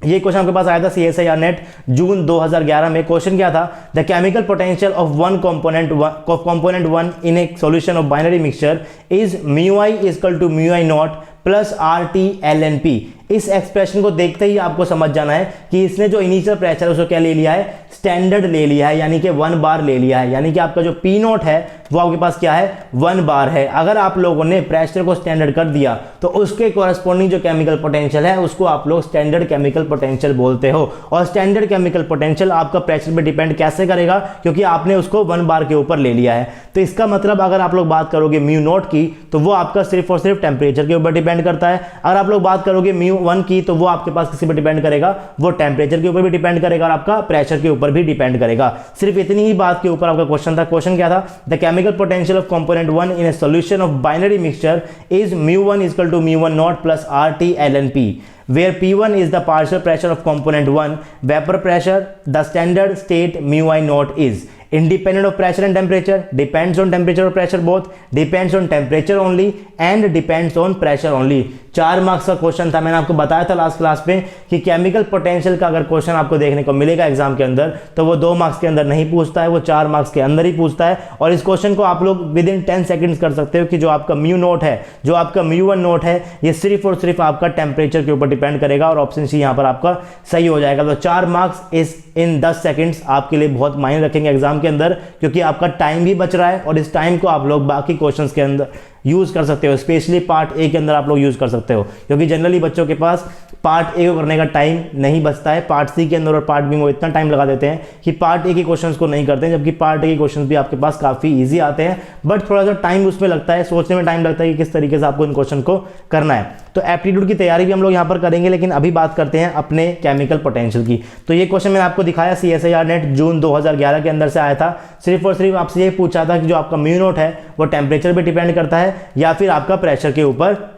ये क्वेश्चन आपके पास आया था CSIR नेट जून 2011 में। क्वेश्चन क्या था, the chemical potential of one component 1 in a solution of binary mixture is mu i equal to mu i naught plus RT ln P। इस एक्सप्रेशन को देखते ही आपको समझ जाना है कि इसने जो इनिशियल प्रेशर है उसको क्या ले लिया है, स्टैंडर्ड ले लिया है, यानी कि 1 बार ले लिया है। यानी कि आपका जो P नोट है वो आपके पास क्या है, 1 बार है। अगर आप लोगों ने प्रेशर को स्टैंडर्ड कर दिया तो उसके कॉरेस्पॉन्डिंग जो केमिकल पोटेंशियल है उसको आप लोग स्टैंडर्ड केमिकल पोटेंशियल बोलते हो। और स्टैंडर्ड केमिकल पोटेंशियल आपका प्रेशर पे डिपेंड कैसे करेगा, क्योंकि आपने उसको 1 बार के ऊपर ले लिया है। तो इसका मतलब अगर आप लोग बात करोगे म्यू नोट की तो वो आपका सिर्फ और सिर्फ टेम्परेचर के ऊपर डिपेंड करता है। अगर आप लोग बात करोगे म्यू 1 की तो वो आपके पास किसी पर डिपेंड करेगा, वो टेम्परेचर के ऊपर भी डिपेंड करेगा और आपका प्रेशर के ऊपर भी डिपेंड करेगा। सिर्फ इतनी ही बात के ऊपर आपका क्वेश्चन था। क्वेश्चन क्या था, the chemical potential of component 1 in a solution of binary mixture is mu one equal to mu one naught plus RT ln P, where P1 is the partial pressure of component 1 vapor pressure. The standard state mu I naught is independent of pressure and temperature, depends on temperature or pressure both, depends on temperature only and depends on pressure only। 4 marks का क्वेश्चन था। मैंने आपको बताया था लास्ट क्लास में कि केमिकल पोटेंशियल का अगर क्वेश्चन आपको देखने को मिलेगा एग्जाम के अंदर तो वो 2 मार्क्स के अंदर नहीं पूछता है, वो 4 मार्क्स के अंदर ही पूछता है। और इस क्वेश्चन को आप लोग विद इन 10 सेकंड्स कर सकते हो कि जो आपका म्यू नोट है, जो आपका म्यू1 नोट है, ये सिर्फ और सिर्फ आपका टेम्परेचर के ऊपर डिपेंड करेगा और ऑप्शन सी यहाँ पर आपका सही हो जाएगा। तो 4 मार्क्स इस इन 10 सेकंड्स आपके लिए बहुत मायने रखेंगे एग्जाम के अंदर, क्योंकि आपका टाइम भी बच रहा है और इस टाइम को आप लोग बाकी क्वेश्चंस के अंदर यूज कर सकते हो, स्पेशली पार्ट ए के अंदर आप लोग यूज कर सकते हो, क्योंकि जनरली बच्चों के पास पार्ट ए को करने का टाइम नहीं बचता है। पार्ट सी के अंदर और पार्ट बी में वो इतना टाइम लगा देते हैं कि पार्ट ए के क्वेश्चंस को नहीं करते हैं, जबकि पार्ट ए के क्वेश्चंस भी आपके पास काफी इजी आते हैं, बट थोड़ा सा टाइम उसमें लगता है, सोचने में टाइम लगता है कि किस तरीके से आपको इन क्वेश्चन को करना है। तो एप्टीट्यूड की तैयारी भी हम लोग यहाँ पर करेंगे, लेकिन अभी बात करते हैं अपने केमिकल पोटेंशियल की। तो ये क्वेश्चन मैंने आपको दिखाया, CSIR नेट जून 2011 के अंदर से आया था। सिर्फ और सिर्फ आपसे ये पूछा था कि जो आपका म्यू नॉट है वो टेम्परेचर पे डिपेंड करता है या फिर आपका प्रेशर के ऊपर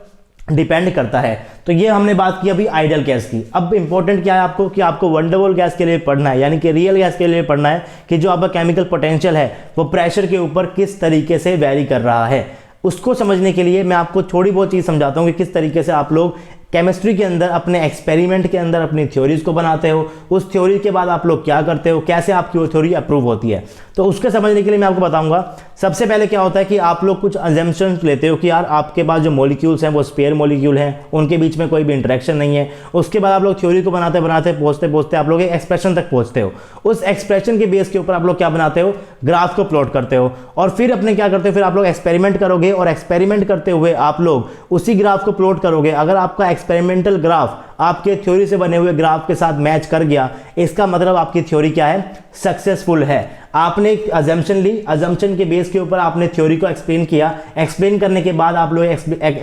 डिपेंड करता है। तो ये हमने बात की अभी आइडियल गैस की। अब इंपॉर्टेंट क्या है आपको कि आपको वंडर वॉल गैस के लिए पढ़ना है, यानी कि रियल गैस के लिए पढ़ना है कि जो आपका केमिकल पोटेंशियल है वो प्रेशर के ऊपर किस तरीके से वेरी कर रहा है। उसको समझने के लिए मैं आपको थोड़ी बहुत चीज़ समझाता हूँ कि किस तरीके से आप लोग केमिस्ट्री के अंदर अपने एक्सपेरिमेंट के अंदर अपनी थ्योरीज को बनाते हो, उस थ्योरी के बाद आप लोग क्या करते हो, कैसे आपकी वो थ्योरी अप्रूव होती है। तो उसके समझने के लिए मैं आपको बताऊंगा। सबसे पहले क्या होता है कि आप लोग कुछ अजम्पशंस लेते हो कि यार आपके पास जो मॉलिक्यूल्स हैं वो स्पेयर मॉलिक्यूल हैं, उनके बीच में कोई भी इंटरेक्शन नहीं है। उसके बाद आप लोग थ्योरी को बनाते बनाते पहुंचते पहुंचते आप लोग एक एक्सप्रेशन तक पहुंचते हो। उस एक्सप्रेशन के बेस के ऊपर आप लोग क्या बनाते हो, ग्राफ को प्लॉट करते हो, और फिर अपने क्या करते हो, फिर आप लोग एक्सपेरिमेंट करोगे और एक्सपेरिमेंट करते हुए आप लोग उसी ग्राफ को प्लॉट करोगे। अगर आपका एक्सपेरिमेंटल ग्राफ आपके थ्योरी से बने हुए ग्राफ के साथ मैच कर गया, इसका मतलब आपकी थ्योरी क्या है, सक्सेसफुल है। आपने एक अजम्पशन ली, अजम्पशन के बेस के ऊपर आपने थ्योरी को एक्सप्लेन किया, एक्सप्लेन करने के बाद आप लोग एक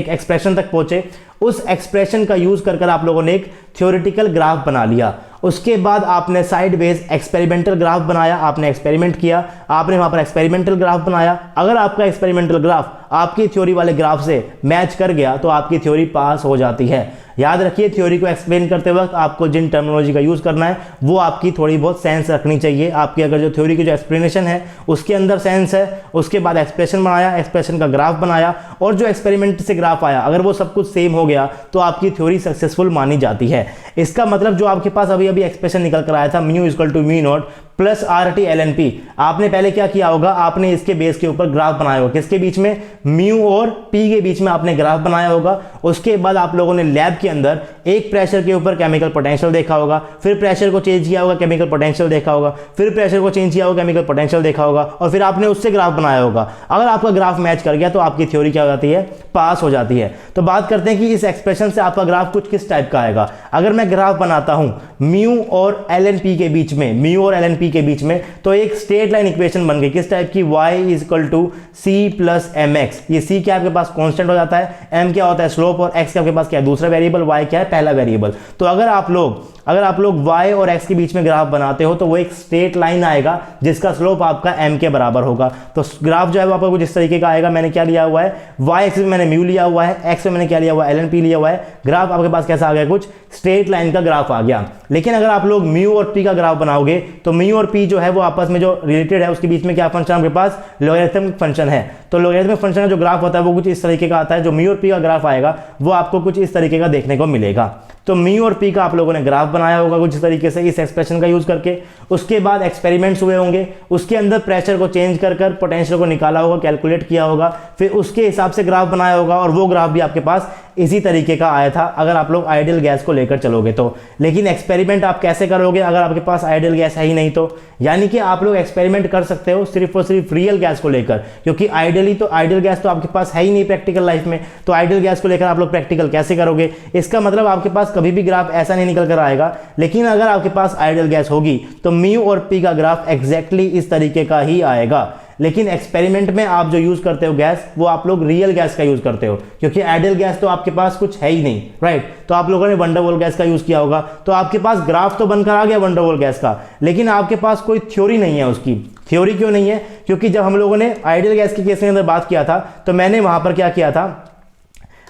एक्सप्रेशन तक पहुंचे। उस एक्सप्रेशन का यूज कर आप लोगों ने एक थ्योरेटिकल ग्राफ बना लिया। उसके बाद आपने साइड बेस एक्सपेरिमेंटल ग्राफ बनाया, आपने एक्सपेरिमेंट किया, आपने वहां पर एक्सपेरिमेंटल ग्राफ बनाया। अगर आपका एक्सपेरिमेंटल ग्राफ आपकी थ्योरी वाले ग्राफ से मैच कर गया तो आपकी थ्योरी पास हो जाती है। याद रखिए, थ्योरी को एक्सप्लेन करते वक्त आपको जिन टर्मिनोलॉजी का यूज करना है वो आपकी थोड़ी बहुत सेंस रखनी चाहिए। आपकी अगर जो थ्योरी की जो एक्सप्लेनेशन है उसके अंदर सेंस है, उसके बाद एक्सप्रेशन बनाया, एक्सप्रेशन का ग्राफ बनाया, और जो एक्सपेरिमेंट से ग्राफ आया अगर वो सब कुछ सेम हो गया तो आपकी थ्योरी सक्सेसफुल मानी जाती है। इसका मतलब जो आपके पास अभी अभी एक्सप्रेशन निकल कर आया था, mu equal to mu naught plus RT ln P, आपने पहले क्या किया होगा, आपने इसके बेस के ऊपर ग्राफ बनाया होगा। किसके बीच में, म्यू और P के बीच में आपने ग्राफ बनाया होगा। उसके बाद आप लोगों ने लैब के अंदर एक प्रेशर के ऊपर केमिकल पोटेंशियल देखा होगा, फिर प्रेशर को चेंज किया होगा, केमिकल पोटेंशियल देखा होगा, फिर प्रेशर को चेंज किया होगा, केमिकल पोटेंशियल देखा होगा, और फिर आपने उससे ग्राफ बनाया होगा। अगर आपका ग्राफ मैच कर गया तो आपकी थ्योरी क्या हो जाती है, पास हो जाती है। तो बात करते हैं कि इस एक्सप्रेशन से आपका ग्राफ कुछ किस टाइप का आएगा। अगर मैं ग्राफ बनाता हूं म्यू और ln P के बीच में, म्यू और ln P के बीच में, तो एक स्ट्रेट लाइन इक्वेशन बन गई किस टाइप की, y is equal to c plus mx। ये c क्या आपके पास कांस्टेंट हो जाता है, m क्या होता है स्लोप, और x आपके पास क्या है दूसरा वेरिएबल, y क्या है पहला वेरिएबल। तो अगर आप लोग y और x के बीच में ग्राफ बनाते हो तो वो एक स्ट्रेट लाइन आएगा जिसका स्लोप आपका m के बराबर होगा। तो ग्राफ जो है वो आपका कुछ इस तरीके का आएगा। मैंने क्या लिया हुआ है, y एक्सिस में मैंने म्यू लिया हुआ है, x में मैंने क्या लिया हुआ है, ln P लिया हुआ है। ग्राफ आपके पास कैसा आ गया, कुछ स्ट्रेट लाइन का ग्राफ आ गया। लेकिन अगर आप लोग म्यू और p का ग्राफ बनाओगे तो म्यू और p जो है वो आपस में जो रिलेटेड है उसके बीच में क्या फंक्शन आपके पास, लॉगरिथमिक फंक्शन है। तो लॉगरिथमिक फंक्शन का जो ग्राफ होता है वो कुछ इस तरीके का आता है। जो म्यू और p का ग्राफ आएगा वो आपको कुछ इस तरीके का देखने को मिलेगा। तो म्यू और p का आप लोगों ने ग्राफ बनाया होगा कुछ इस तरीके से इस एक्सप्रेशन का यूज करके। उसके बाद एक्सपेरिमेंट्स हुए होंगे, उसके अंदर प्रेशर को चेंज कर पोटेंशियल को निकाला होगा, कैलकुलेट किया होगा, फिर उसके हिसाब से ग्राफ बनाया होगा, और वो ग्राफ भी आपके पास इसी तरीके का आया था अगर आप लोग आइडियल गैस को लेकर चलोगे तो। लेकिन एक्सपेरिमेंट आप कैसे करोगे अगर आपके पास आइडियल गैस है ही नहीं तो। यानी कि आप लोग एक्सपेरिमेंट कर सकते हो सिर्फ और सिर्फ रियल गैस को लेकर, क्योंकि आइडियल गैस तो आपके पास है ही नहीं प्रैक्टिकल लाइफ में। तो आइडियल गैस को लेकर आप लोग प्रैक्टिकल कैसे करोगे। इसका मतलब आपके पास कभी भी ग्राफ ऐसा नहीं निकल कर आएगा। लेकिन अगर आपके पास आइडियल गैस होगी तो म्यू और p का ग्राफ एग्जैक्टली इस तरीके का ही आएगा। लेकिन एक्सपेरिमेंट में आप जो यूज करते हो गैस वो आप लोग रियल गैस का यूज करते हो, क्योंकि आइडियल गैस तो आपके पास कुछ है ही नहीं, राइट। तो आप लोगों ने वंडर वॉल गैस का यूज किया होगा, तो आपके पास ग्राफ तो बनकर आ गया वंडर वॉल गैस का, लेकिन आपके पास कोई थ्योरी नहीं है उसकी। थ्योरी क्यों नहीं है, क्योंकि जब हम लोगों ने आइडियल गैस के केस के अंदर बात किया था तो मैंने वहां पर क्या किया था,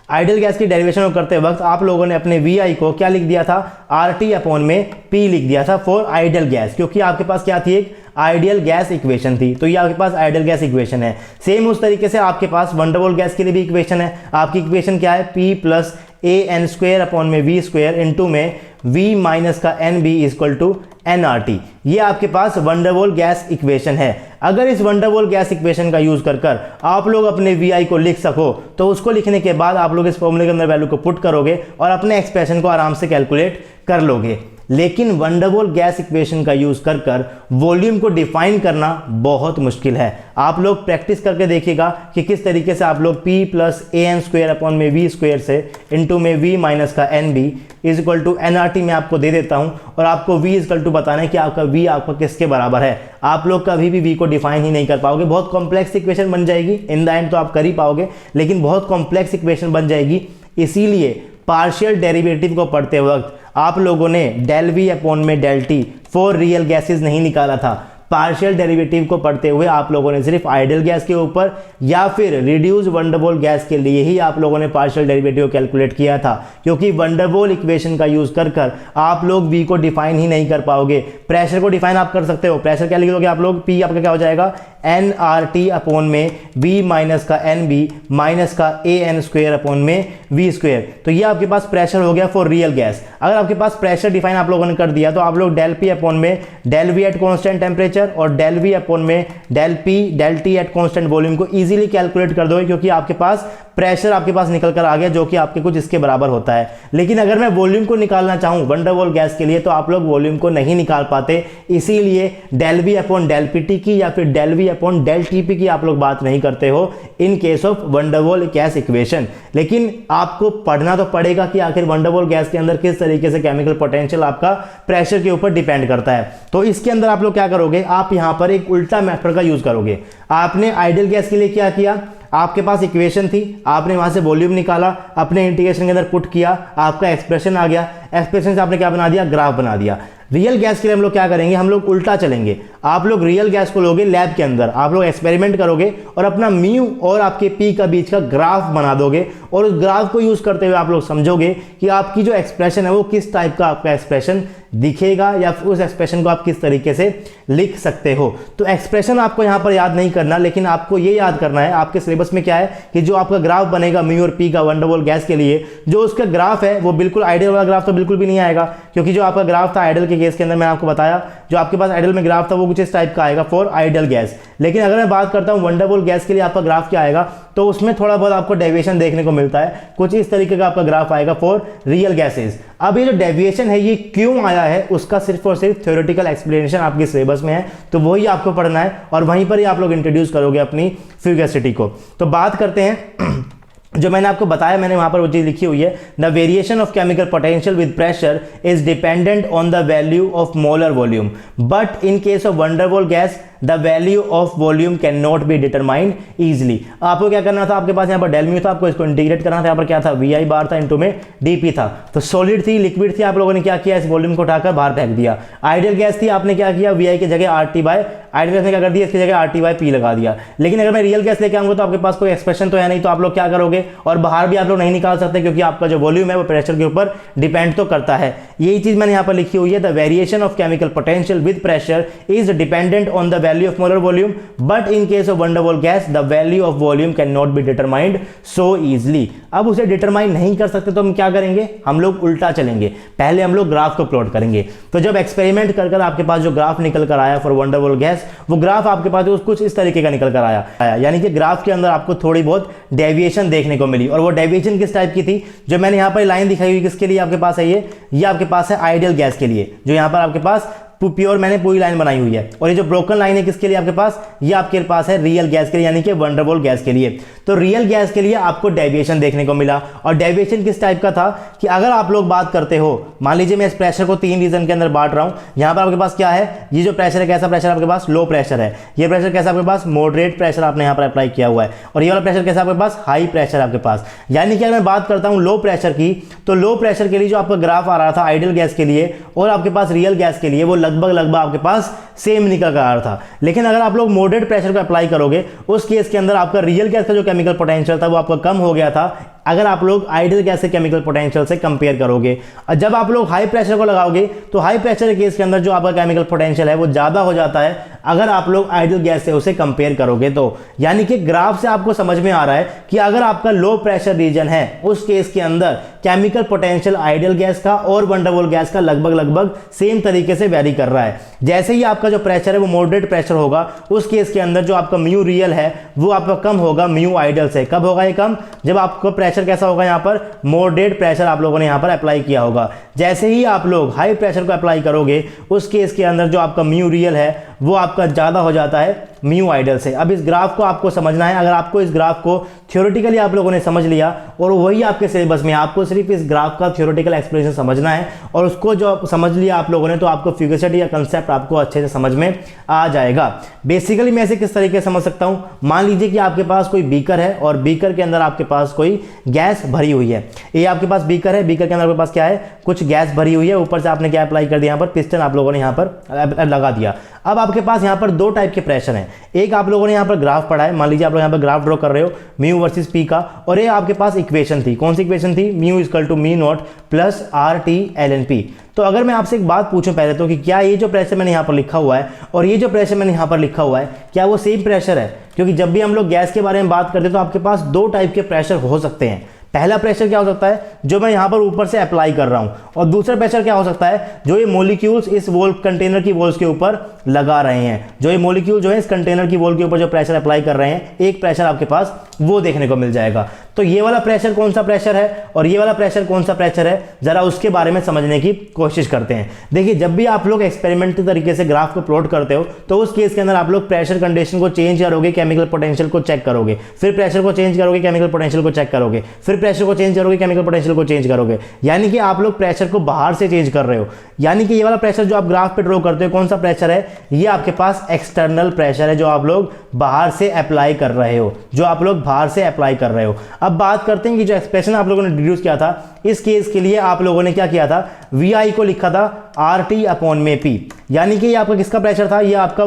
आइडियल गैस की डेरिवेशन करते वक्त आप लोगों ने अपने VI को क्या लिख दिया था, RT अपॉन में P लिख दिया था फॉर आइडियल गैस, क्योंकि आपके पास क्या थी, एक आइडियल गैस इक्वेशन थी। तो ये आपके पास आइडियल गैस इक्वेशन है। सेम उस तरीके से आपके पास वंडर वॉल गैस के लिए भी इक्वेशन है। आपकी इक्वेशन क्या है, P plus AN square upon में V स्क्वायर इंटू में V माइनस का NB इक्वल टू nRT। ये आपके पास वंडर वॉल गैस इक्वेशन है। अगर इस वंडर वॉल गैस इक्वेशन का यूज कर आप लोग अपने VI को लिख सको तो उसको लिखने के बाद आप लोग इस फॉर्मूले के अंदर वैल्यू को पुट करोगे और अपने एक्सप्रेशन को आराम से कैलकुलेट कर लोगे। लेकिन वंडर वॉल गैस इक्वेशन का यूज कर वॉल्यूम को डिफाइन करना बहुत मुश्किल है। आप लोग प्रैक्टिस करके देखिएगा कि किस तरीके से आप लोग P plus AN square upon में V स्क्वायर से इंटू में V माइनस का NB is equal to nRT में आपको दे देता हूं, और आपको V इज इक्वल टू बताना है कि आपका V आपका किसके बराबर है। आप लोग कभी भी V को डिफाइन ही नहीं कर पाओगे, बहुत कॉम्प्लेक्स इक्वेशन बन जाएगी। इन द एंड तो आप कर ही पाओगे, लेकिन बहुत कॉम्प्लेक्स इक्वेशन बन जाएगी। इसीलिए पार्शियल डेरिवेटिव को पढ़ते वक्त आप लोगों ने डेल वी अपॉन में del t for real gases नहीं निकाला था। पार्शियल डेरिवेटिव को पढ़ते हुए आप लोगों ने सिर्फ आइडियल गैस के ऊपर या फिर रिड्यूस वंडरवॉल गैस के लिए ही आप लोगों ने पार्शियल डेरिवेटिव कैलकुलेट किया था, क्योंकि वंडरवॉल इक्वेशन का यूज कर कर आप लोग V को डिफाइन ही नहीं कर पाओगे। प्रेशर को डिफाइन आप कर सकते हो, प्रेशर क्या लिखोगे आप लोग, P आपका क्या हो जाएगा nRT अपॉन में V माइनस का NB माइनस का AN स्क्वायर अपॉन में V स्क्वायर। तो ये आपके पास प्रेशर हो गया फॉर रियल गैस। अगर आपके पास प्रेशर डिफाइन आप लोगों ने कर दिया तो आप लोग डेल P अपॉन में del V at constant temperature और डेल V अपॉन में del P del T at constant volume को इजीली कैलकुलेट कर दोगे, क्योंकि आपके पास प्रेशर आपके पास निकल कर आ गया जो कि आपके कुछ इसके बराबर होता है। लेकिन अगर मैं वॉल्यूम को निकालना चाहूं वंडरवॉल गैस के लिए तो आप लोग वॉल्यूम को नहीं निकाल पाते, इसीलिए del V upon del PT की या फिर del V upon del TP की आप लोग बात नहीं करते हो in case of van der Waals gas equation. लेकिन आपको पढ़ना तो पड़ेगा कि आखिर वंडरवॉल गैस के अंदर किस तरीके से केमिकल पोटेंशियल आपका प्रेशर के ऊपर डिपेंड करता है। तो इसके अंदर आप लोग क्या करोगे, आप यहां पर एक उल्टा मेथड का यूज करोगे। आपने आइडियल गैस के लिए क्या किया, आपके पास इक्वेशन थी, आपने वहां से वॉल्यूम निकाला, अपने इंटीग्रेशन के अंदर पुट किया, आपका एक्सप्रेशन आ गया, एक्सप्रेशन से आपने क्या बना दिया, ग्राफ बना दिया। रियल गैस के लिए हम लोग क्या करेंगे, हम लोग उल्टा चलेंगे। आप लोग रियल गैस को लोगे लैब के अंदर, आप लोग एक्सपेरिमेंट करोगे और अपना म्यू और आपके पी का बीच का ग्राफ बना दोगे और उस ग्राफ को यूज करते हुए आप लोग समझोगे कि आपकी जो एक्सप्रेशन है वो किस टाइप का आपका एक्सप्रेशन दिखेगा या उस एक्सप्रेशन को आप किस तरीके से लिख सकते हो। तो एक्सप्रेशन आपको यहां पर याद नहीं करना, लेकिन आपको ये याद करना है, आपके सिलेबस में क्या है कि जो आपका ग्राफ बनेगा म्यू और पी का वंडरवॉल गैस के लिए, जो उसका ग्राफ है वो बिल्कुल आइडियल वाला ग्राफ तो बिल्कुल भी नहीं आएगा, क्योंकि जो आपका ग्राफ था आइडियल के केस के अंदर मैंने आपको बताया जो आपके पास आइडियल में ग्राफ था वो कुछ इस टाइप का आएगा फॉर आइडियल गैस। लेकिन अगर मैं बात करता हूं वंडरवॉल गैस के लिए आपका ग्राफ क्या आएगा, तो उसमें थोड़ा बहुत आपको डेविएशन देखने को मिलता है, कुछ इस तरीके का आपका ग्राफ आएगा फॉर रियल गैसेस। अब ये जो डेविएशन है ये क्यों आया है उसका सिर्फ और सिर्फ थ्योरेटिकल एक्सप्लेनेशन आपके सिलेबस में है, तो वही आपको पढ़ना है और वहीं पर ही आप लोग इंट्रोड्यूस करोगे अपनी फ्यूगेसिटी को। तो बात करते हैं जो मैंने आपको बताया, मैंने वहां पर वो चीज लिखी हुई है, the variation of chemical potential with pressure is dependent on the value of molar volume, but in case of van der Waals gas the value of volume can not be determined easily. आपको क्या करना था, आपके पास यहाँ पर डेल म्यू था, आपको इसको इंटीग्रेट करना था, यहाँ पर क्या था वी आई बार था इंटू में डीपी था। तो सॉलिड थी, लिक्विड थी, आप लोगों ने क्या किया, इस वॉल्यूम को उठाकर बाहर फेंक दिया। आइडियल गैस थी, आपने क्या किया, वी आई की जगह r t by ideal gas ने क्या कर दिया, इसकी जगह आर टी बाय पी लगा दिया। लेकिन अगर मैं रियल गैस लेके आऊंगा तो आपके पास कोई एक्सप्रेशन तो है नहीं, तो आप लोग क्या करोगे, और बाहर भी आप लोग नहीं निकाल सकते क्योंकि आपका जो वॉल्यूम है वो प्रेशर के ऊपर डिपेंड तो करता है। यही चीज मैंने यहाँ पर लिखी हुई है, the variation of chemical potential with pressure is dependent on the value of molar volume, but in case of van der Waals gas the value of volume cannot be determined so easily। अब उसे डिटरमाइन नहीं कर सकते तो हम क्या करेंगे, हम लोग उल्टा चलेंगे, पहले हम लोग ग्राफ को प्लॉट करेंगे। तो जब एक्सपेरिमेंट कर कर आपके पास जो ग्राफ निकल कर आया for van der Waals gas, वो ग्राफ आपके पास कुछ इस तरीके का निकल कर आया, यानी कि ग्राफ के अंदर आपको थोड़ी बहुत डेविएशन देखने को मिली। और वो डेविएशन किस टाइप की थी, जो मैंने यहाँ पर लाइन दिखाई हुई किसके लिए आपके पास है, ये आपके पास है आइडियल गैस के लिए, जो यहाँ पर आपके पास प्योर मैंने पूरी लाइन बनाई हुई है। और ये जो ब्रोकन लाइन है किसके लिए आपके पास, ये आपके पास है रियल गैस के लिए, यानी कि van der Waals गैस के लिए। तो रियल गैस के लिए आपको डेविएशन देखने को मिला, और डेविएशन किस टाइप का था कि अगर आप लोग बात करते हो, मान लीजिए मैं इस प्रेशर को 3 रीजन के अंदर बांट रहा हूं। यहां पर आपके पास क्या है, ये जो प्रेशर है कैसा प्रेशर आपके पास, लो प्रेशर है। ये प्रेशर कैसा आपके पास, मॉडरेट प्रेशर आपने यहां पर अप्लाई किया हुआ है। और ये वाला प्रेशर कैसा आपके पास, हाई प्रेशर आपके पास। यानी कि अगर मैं बात करता हूं लो प्रेशर की, तो लो प्रेशर के लिए जो आपका ग्राफ आ रहा था आइडियल गैस के लिए और आपके पास रियल गैस के लिए, वो लगभग आपके पास सेम निकल कर आ रहा था। लेकिन अगर आप लोग मॉडरेट प्रेशर को अप्लाई करोगे, उस केस के अंदर आपका रियल गैस का जो केमिकल पोटेंशियल था वो आपका कम हो गया था, अगर आप लोग आइडियल गैस के केमिकल पोटेंशियल से कंपेयर करोगे। और जब आप लोग हाई प्रेशर को लगाओगे तो हाई प्रेशर के केस के अंदर जो आपका केमिकल पोटेंशियल है वो ज्यादा हो जाता है अगर आप लोग आइडियल गैस से उसे कंपेयर करोगे तो। यानी कि ग्राफ से आपको समझ में आ रहा है कि अगर आपका लो प्रेशर रीजन है उस केस के अंदर केमिकल पोटेंशियल आइडियल गैस का और van der Waals गैस का लगभग सेम तरीके से वेरी कर रहा है। जैसे ही आपका जो प्रेशर है वो मॉडरेट प्रेशर होगा, उस केस के अंदर जो आपका म्यू रियल है वो आपका कम होगा म्यू आइडियल से। कब होगा ये कम, जब आपको प्रेशर कैसा होगा, यहाँ पर मॉडरेट प्रेशर आप लोगों ने यहाँ पर अप्लाई किया होगा। जैसे ही आप लोग हाई प्रेशर को अप्लाई करोगे, उस केस के अंदर जो आपका म्यू रियल है वो आपका ज्यादा हो जाता है म्यू आइडल से। अब इस ग्राफ को आपको समझना है। अगर आपको इस ग्राफ को थ्योरेटिकली आप लोगों ने समझ लिया और वही आपके सिलेबस में, आपको सिर्फ इस ग्राफ का थ्योरेटिकल एक्सप्लेनेशन समझना है और उसको जो समझ लिया आप लोगों ने, तो आपको फिगर सेट या कंसेप्ट आपको अच्छे से समझ में आ जाएगा। बेसिकली मैं इसे किस तरीके से समझ सकता हूँ, मान लीजिए कि आपके पास कोई बीकर है और बीकर के अंदर आपके पास कोई गैस भरी हुई है। ये आपके पास बीकर है, बीकर के अंदर आपके पास क्या है, कुछ गैस भरी हुई है। ऊपर से आपने क्या अप्लाई कर दिया, यहाँ पर पिस्टन आप लोगों ने यहाँ पर लगा दिया। अब आपके पास यहाँ पर दो टाइप के प्रेशर हैं। एक आप लोगों ने यहाँ पर ग्राफ पढ़ा है, मान लीजिए आप लोग यहाँ पर ग्राफ ड्रॉ कर रहे हो म्यू वर्सेस पी का, और ये आपके पास इक्वेशन थी। कौन सी इक्वेशन थी, mu equal to mu naught plus r t l n p. तो अगर मैं आपसे एक बात पूछूं पहले तो कि क्या ये जो प्रेशर मैंने यहाँ पर लिखा हुआ है और ये जो प्रेशर मैंने यहाँ पर लिखा हुआ है, क्या वो सेम प्रेशर है? क्योंकि जब भी हम लोग गैस के बारे में बात करते हैं तो आपके पास दो टाइप के प्रेशर हो सकते हैं। पहला प्रेशर क्या हो सकता है, जो मैं यहाँ पर ऊपर से अप्लाई कर रहा हूँ, और दूसरा प्रेशर क्या हो सकता है, जो ये मॉलिक्यूल्स इस वॉल कंटेनर की वॉल्स के ऊपर लगा रहे हैं। जो ये मॉलिक्यूल जो है इस कंटेनर की वॉल के ऊपर जो प्रेशर अप्लाई कर रहे हैं, एक प्रेशर आपके पास वो देखने को मिल जाएगा। तो ये वाला प्रेशर कौन सा प्रेशर है और ये वाला प्रेशर कौन सा प्रेशर है, जरा उसके बारे में समझने की कोशिश करते हैं। देखिए, जब भी आप लोग एक्सपेरिमेंटल तरीके से ग्राफ को प्लॉट करते हो तो उस केस के अंदर आप लोग प्रेशर कंडीशन को चेंज करोगे, केमिकल पोटेंशियल को चेक करोगे, फिर प्रेशर को चेंज करोगे, केमिकल पोटेंशियल को चेक करोगे, फिर प्रेशर को चेंज करोगे, केमिकल पोटेंशियल को चेंज करोगे। यानी कि आप लोग प्रेशर को बाहर से चेंज कर रहे हो। यानी कि ये वाला प्रेशर जो आप ग्राफ पे ड्रॉ करते हो, कौन सा प्रेशर है, ये आपके पास एक्सटर्नल प्रेशर है, जो आप लोग बाहर से अप्लाई कर रहे हो, जो आप लोग बाहर से अप्लाई कर रहे हो। अब बात करते हैं कि जो एक्सप्रेशन आप लोगों ने डिड्यूस किया था, इस केस के लिए आप लोगों ने क्या किया था, वी आई को लिखा था आर टी अपॉन में पी। यानी कि ये आपका किसका प्रेशर था, ये आपका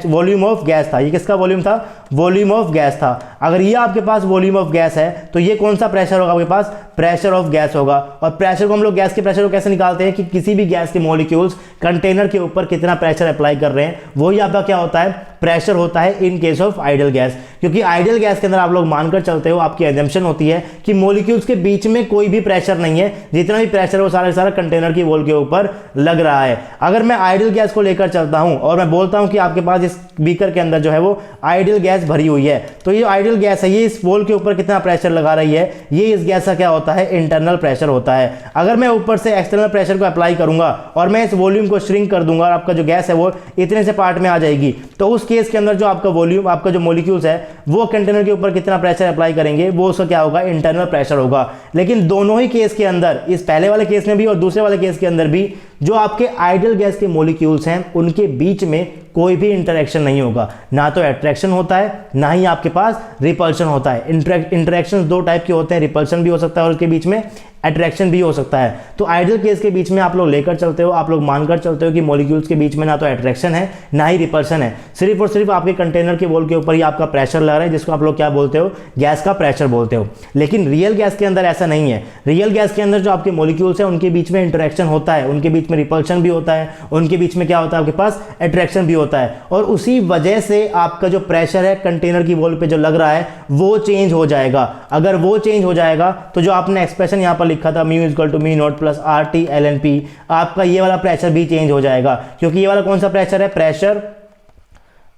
वॉल्यूम ऑफ गैस था। ये किसका वॉल्यूम था, वॉल्यूम ऑफ गैस था। अगर ये आपके पास वॉल्यूम ऑफ गैस है तो ये कौन सा प्रेशर होगा आपके पास, प्रेशर ऑफ गैस होगा। और प्रेशर को हम लोग, गैस के प्रेशर को कैसे निकालते हैं कि किसी भी गैस के मॉलिक्यूल्स कंटेनर के ऊपर कितना प्रेशर अप्लाई कर रहे हैं, वही आपका क्या होता है, प्रेशर होता है इन केस ऑफ आइडियल गैस। क्योंकि आइडियल गैस के अंदर आप लोग मानकर चलते हो, आपकी एजम्पशन होती है कि मॉलिक्यूल्स के बीच में कोई भी प्रेशर नहीं है, जितना भी प्रेशर है वो सारा कंटेनर की वॉल के ऊपर लग रहा है। अगर मैं आइडियल गैस को लेकर चलता हूं और मैं बोलता हूं कि आपके पास इस बीकर के अंदर जो है वो आइडियल गैस भरी हुई है, तो ये आइडियल गैस है, ये इस वॉल के ऊपर कितना प्रेशर लगा रही है, ये इस गैस का क्या होता है, इंटरनल प्रेशर होता है। अगर मैं ऊपर से एक्सटर्नल प्रेशर को अप्लाई करूंगा और मैं इस वॉल्यूम को श्रिंक कर दूंगा और आपका जो गैस है वो इतने से पार्ट में आ जाएगी, तो उस केस के अंदर जो आपका वॉल्यूम, आपका जो मॉलिक्यूल्स है वो कंटेनर के ऊपर कितना प्रेशर अप्लाई करेंगे, वो उसका क्या होगा, इंटरनल प्रेशर होगा। लेकिन दोनों ही केस के अंदर, इस पहले वाले केस में भी और दूसरे वाले केस के अंदर भी, जो आपके आइडियल गैस के मॉलिक्यूल्स हैं उनके बीच में कोई भी इंटरेक्शन नहीं होगा। ना तो अट्रैक्शन होता है, ना ही आपके पास रिपल्शन होता है। इंटरेक्शन दो टाइप के होते हैं, रिपल्शन भी हो सकता है और उसके बीच में अट्रैक्शन भी हो सकता है। तो आइडियल केस के बीच में आप लोग लेकर चलते हो, आप लोग मानकर चलते हो कि मॉलिक्यूल्स के बीच में ना तो अट्रैक्शन है ना ही रिपल्शन है, सिर्फ और सिर्फ आपके कंटेनर के वॉल के ऊपर ही आपका प्रेशर लग रहा है, जिसको आप लोग क्या बोलते हो, गैस का प्रेशर बोलते हो। लेकिन रियल गैस के अंदर ऐसा नहीं है। रियल गैस के अंदर जो आपके मॉलिक्यूल्स हैं उनके बीच में इंटरेक्शन होता है, उनके बीच में रिपल्शन भी होता है, उनके बीच में क्या होता है, आपके पास अट्रैक्शन भी होता है। और उसी वजह से आपका जो प्रेशर है कंटेनर की वॉल पे जो लग रहा है वो चेंज हो जाएगा। अगर वो चेंज हो जाएगा तो जो आपने एक्सप्रेशन यहाँ पर लिखा था, mu equal to mu naught plus r t l n p, आपका ये वाला प्रेशर भी चेंज हो जाएगा। क्योंकि ये वाला कौन सा प्रेशर है, pressure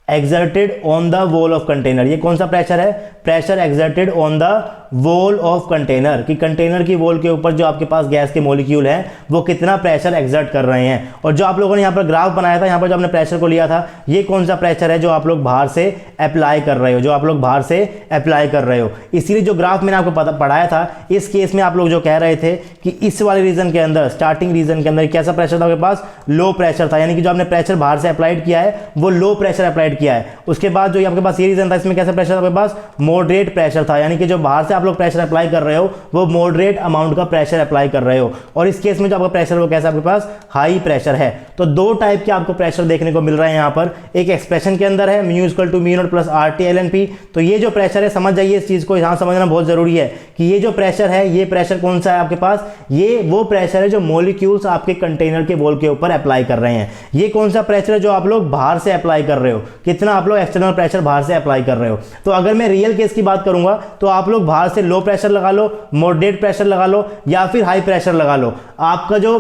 exerted on the wall of container. ये कौन सा प्रेशर है, pressure exerted on the wall of container, कि कंटेनर की वॉल के ऊपर जो आपके पास गैस के मॉलिक्यूल हैं वो कितना प्रेशर एक्सर्ट कर रहे हैं। और जो आप लोगों ने यहाँ पर ग्राफ बनाया था, यहाँ पर जो आपने प्रेशर को लिया था, ये कौन सा प्रेशर है जो आप लोग बाहर से अप्लाई कर रहे हो, जो आप लोग बाहर से अप्लाई कर रहे हो। इसीलिए जो ग्राफ मैंने आपको पढ़ाया था, इस केस में आप लोग जो कह रहे थे कि इस वाले रीजन के अंदर, स्टार्टिंग रीजन के अंदर कैसा प्रेशर था आपके पास, लो प्रेशर था। यानी कि जो आपने प्रेशर बाहर से अप्लाइड किया है वो लो प्रेशर अप्लाइड किया है। उसके बाद जो आपके पास ये रीजन था, इसमें कैसा प्रेशर था आपके पास, मॉडरेट प्रेशर था। यानी कि जो बाहर से आप लोग प्रेशर अप्लाई कर रहे हो वो मॉडरेट अमाउंट का प्रेशर अप्लाई कर रहे हो। और इस केस में जो आपका प्रेशर वो कैसा आपके पास, हाई प्रेशर है। तो दो टाइप के आपको प्रेशर देखने को मिल रहा है यहाँ पर। एक एक्सप्रेशन के अंदर है mu equal to mu naught plus r t l n p. तो ये जो प्रेशर है, समझ जाइए इस चीज को, यहाँ समझना बहुत जरूरी है कि ये जो प्रेशर है, ये प्रेशर कौन सा है आपके पास, ये वो प्रेशर है जो मॉलिक्यूल्स आपके कंटेनर के वॉल के ऊपर अप्लाई कर रहे हैं। ये कौन सा प्रेशर है जो आप लोग बाहर से अप्लाई कर रहे हो, कितना आप लोग एक्सटर्नल प्रेशर बाहर से अप्लाई कर रहे हो। तो अगर मैं रियल केस की बात करूंगा तो आप लोग बाहर से लो प्रेशर लगा लो, मॉडरेट प्रेशर लगा लो या फिर हाई प्रेशर लगा लो। आपका जो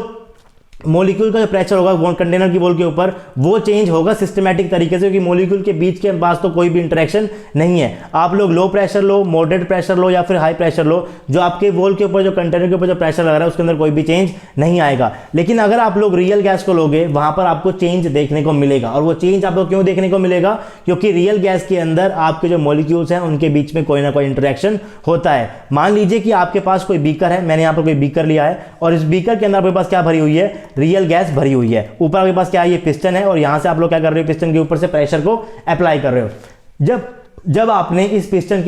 मॉलिक्यूल का जो प्रेशर होगा वो कंटेनर की वॉल के ऊपर वो चेंज होगा सिस्टमैटिक तरीके से, क्योंकि मॉलिक्यूल के बीच के पास तो कोई भी इंटरेक्शन नहीं है। आप लोग low pressure low, moderate pressure low या फिर हाई प्रेशर लो, जो आपके वॉल के ऊपर जो कंटेनर के ऊपर जो प्रेशर लग रहा है उसके अंदर कोई भी चेंज नहीं आएगा। लेकिन अगर आप लोग रियल गैस को लोगे वहां पर आपको चेंज देखने को मिलेगा। और वो चेंज आपको क्यों देखने को मिलेगा? क्योंकि रियल गैस के अंदर आपके जो मॉलिक्यूल्स हैं उनके बीच में कोई ना कोई इंटरेक्शन होता है। मान लीजिए कि आपके पास कोई बीकर है, मैंने यहाँ पर कोई बीकर लिया है और इस बीकर के अंदर आपके पास क्या भरी हुई है? रियल गैस भरी हुई है। ऊपर आपके पास क्या है? ये पिस्टन है और यहां से आप लोग क्या कर रहे हो? पिस्टन के ऊपर से प्रेशर को अप्लाई कर रहे हो। जब आपने इस पिस्टन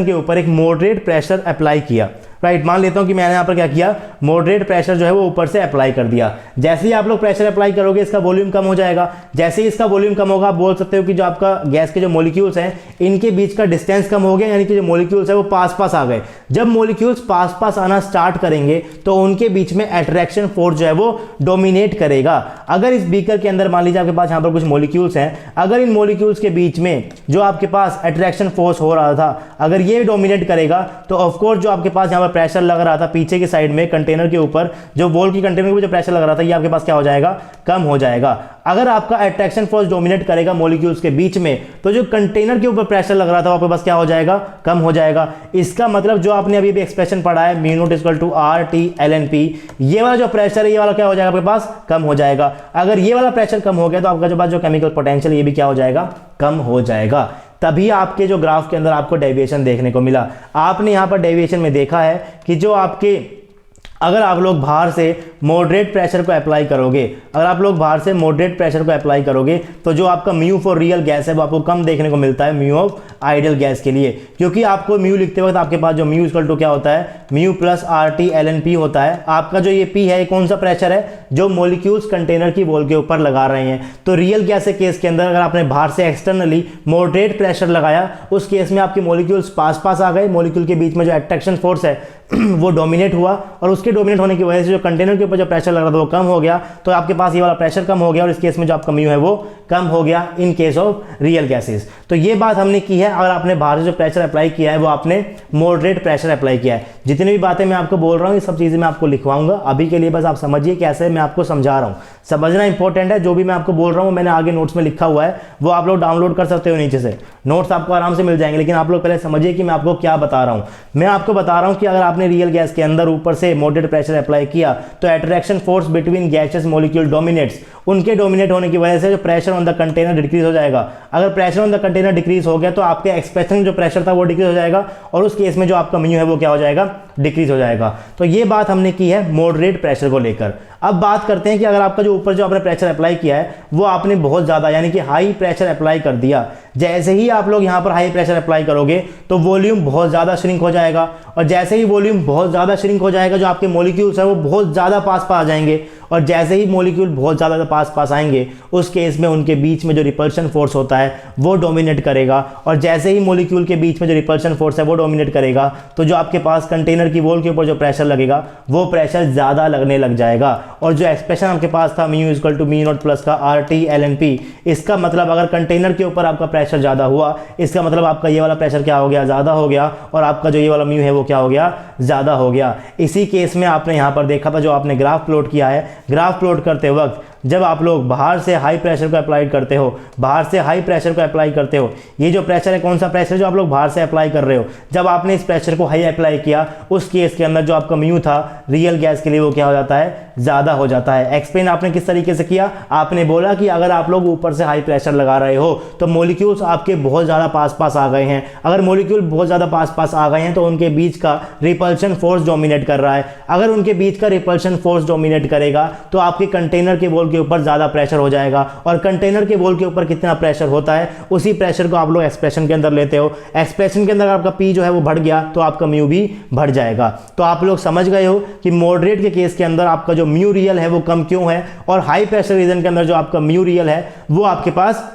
के ऊपर एक मॉडरेट प्रेशर अप्लाई किया, राइट, मान लेता हूं कि मैंने यहां पर क्या किया? मॉडरेट प्रेशर जो है वो ऊपर से अप्लाई कर दिया। जैसे ही आप लोग प्रेशर अप्लाई करोगे इसका वॉल्यूम कम हो जाएगा। जैसे ही इसका वॉल्यूम कम होगा आप बोल सकते हो कि जो आपका गैस के जो मॉलिक्यूल्स हैं इनके बीच का डिस्टेंस कम हो गया, यानी कि जो मॉलिक्यूल्स है वो पास पास आ गए। जब मॉलिक्यूल्स पास पास आना स्टार्ट करेंगे तो उनके बीच में अट्रैक्शन फोर्स जो है वो डोमिनेट करेगा। अगर इस बीकर के अंदर मान लीजिए आपके पास यहाँ पर कुछ मॉलिक्यूल्स हैं, अगर इन मॉलिक्यूल्स के बीच में जो आपके पास अट्रैक्शन फोर्स हो रहा था अगर ये डोमिनेट करेगा तो ऑफकोर्स जो आपके पास यहाँ पर प्रेशर लग रहा था पीछे की साइड में कंटेनर के ऊपर, जो वॉल की कंटेनर के ऊपर जो प्रेशर लग रहा था ये आपके पास क्या हो जाएगा? कम हो जाएगा। अगर आपका अट्रैक्शन फोर्स डोमिनेट करेगा मॉलिक्यूल्स के बीच में तो जो कंटेनर के ऊपर प्रेशर लग रहा था आपके पास क्या हो जाएगा? कम हो जाएगा। इसका मतलब जो आपने अभी भी एक्सप्रेशन पढ़ा है mu naught equal to RT/LNP, ये वाला जो प्रेशर है ये वाला क्या हो जाएगा? आपके पास कम हो जाएगा। अगर ये वाला प्रेशर कम हो गया तो आपका जो पास जो केमिकल पोटेंशियल ये भी क्या हो जाएगा? कम हो जाएगा। तभी आपके जो ग्राफ के अंदर आपको डेविएशन देखने को मिला। आपने यहां पर डेविएशन में देखा है कि जो आपके अगर आप लोग बाहर से मॉडरेट प्रेशर को अप्लाई करोगे, तो जो आपका म्यू फॉर रियल गैस है वो आपको कम देखने को मिलता है म्यू ऑफ आइडियल गैस के लिए, क्योंकि आपको म्यू लिखते वक्त आपके पास जो म्यू इक्वल टू क्या होता है? म्यू प्लस RT/LNP होता है। आपका जो ये P है ये कौन सा प्रेशर है? जो मॉलिक्यूल्स कंटेनर की वॉल के ऊपर लगा रहे हैं। तो रियल गैस के केस के अंदर अगर आपने बाहर से एक्सटर्नली मॉडरेट प्रेशर लगाया उस केस में आपके मॉलिक्यूल्स पास पास आ गए, मॉलिक्यूल के बीच में जो अट्रैक्शन फोर्स है वो डोमिनेट हुआ और उसके डोमिनेट होने की वजह से जो कंटेनर के ऊपर जो प्रेशर लग रहा था वो कम हो गया। तो आपके पास ये वाला प्रेशर कम हो गया और इस केस में जो आपका म्यू है वो कम हो गया इन केस ऑफ रियल गैसेस। तो ये बात हमने की है। अगर आपने बाहर से जो प्रेशर अप्लाई किया है वो आपने मॉडरेट प्रेशर अप्लाई किया है। जितनी भी बातें मैं आपको बोल रहा हूँ ये सब चीजें मैं आपको लिखवाऊंगा। अभी के लिए बस आप समझिए कैसे मैं आपको समझा रहा हूँ। समझना इंपॉर्टेंट है। जो भी मैं आपको बोल रहा हूँ मैंने आगे नोट्स में लिखा हुआ है, वो आप लोग डाउनलोड कर सकते हो नीचे से, नोट्स आपको आराम से मिल जाएंगे। लेकिन आप लोग पहले समझिए कि मैं आपको क्या बता रहा हूँ। मैं आपको बता रहा हूँ कि अगर आपने रियल गैस के अंदर ऊपर से मॉडरेट प्रेशर अप्लाई किया तो attraction force between gases molecule dominates, उनके डोमिनेट होने की वजह से जो pressure on the container decrease हो जाएगा। अगर pressure on the container decrease हो गया तो आपके एक्सप्रेशन जो प्रेशर था वो डिक्रीज हो जाएगा और उस केस में जो आपका म्यू है वो क्या हो जाएगा? डिक्रीज हो जाएगा। तो ये बात हमने की है मॉडरेट प्रेशर को लेकर। अब बात करते हैं कि अगर आपका जो ऊपर जो आपने प्रेशर अप्लाई किया है वो आपने बहुत ज्यादा यानी कि हाई प्रेशर अप्लाई कर दिया। जैसे ही आप लोग यहां पर हाई प्रेशर अप्लाई करोगे तो वॉल्यूम बहुत ज्यादा श्रिंक हो जाएगा और जैसे ही वॉल्यूम बहुत ज्यादा श्रिंक हो जाएगा जो आपके मॉलिक्यूल्स है वो बहुत ज्यादा पास पास आ जाएंगे और जैसे ही मॉलिक्यूल बहुत ज्यादा पास पास आएंगे उस केस में उनके बीच में जो रिपल्शन फोर्स होता है वो डोमिनेट करेगा और जैसे ही मॉलिक्यूल के बीच में जो रिपल्शन फोर्स है वो डोमिनेट करेगा तो जो आपके पास कंटेनर की वॉल के ऊपर जो प्रेशर लगेगा वो प्रेशर ज्यादा लगने लग जाएगा। और जो एक्सप्रेशन आपके पास था mu equal to mu naught plus का RT/LNP, इसका मतलब अगर कंटेनर के ऊपर आपका प्रेशर ज्यादा हुआ इसका मतलब आपका ये वाला प्रेशर क्या हो गया? ज्यादा हो गया और आपका जो ये वाला म्यू है वो क्या हो गया? ज्यादा हो गया। इसी केस में आपने यहां पर देखा था जो आपने ग्राफ प्लॉट किया है, ग्राफ प्लॉट करते वक्त जब आप लोग बाहर से हाई प्रेशर को अप्लाई करते हो, ये जो प्रेशर है कौन सा प्रेशर जो आप लोग बाहर से अप्लाई कर रहे हो, जब आपने इस प्रेशर को हाई अप्लाई किया उस केस के अंदर जो आपका म्यू था रियल गैस के लिए वो क्या हो जाता है? ज्यादा हो जाता है। एक्सप्लेन आपने किस तरीके से किया? आपने बोला कि अगर आप लोग ऊपर से हाई प्रेशर लगा रहे हो तो मॉलिक्यूल्स आपके बहुत ज्यादा पास पास आ गए हैं। अगर मॉलिक्यूल बहुत ज्यादा पास पास आ गए हैं तो उनके बीच का रिपल्शन फोर्स डोमिनेट कर रहा है। अगर उनके बीच का रिपल्शन फोर्स डोमिनेट करेगा तो आपके कंटेनर के वॉल के ऊपर ज्यादा प्रेशर हो जाएगा और कंटेनर के वॉल के ऊपर कितना प्रेशर होता है उसी प्रेशर को आप लोग एक्सप्रेशन के अंदर लेते हो। एक्सप्रेशन के अंदर आपका P जो है वो बढ़ गया तो आपका म्यू भी बढ़ जाएगा। तो आप लोग समझ गए हो कि मॉडरेट के केस के अंदर आपका जो म्यू रियल है वो कम क्यों है और हाई प्रेशर रीजन के अंदर जो आपका म्यू रियल है वो आपके पास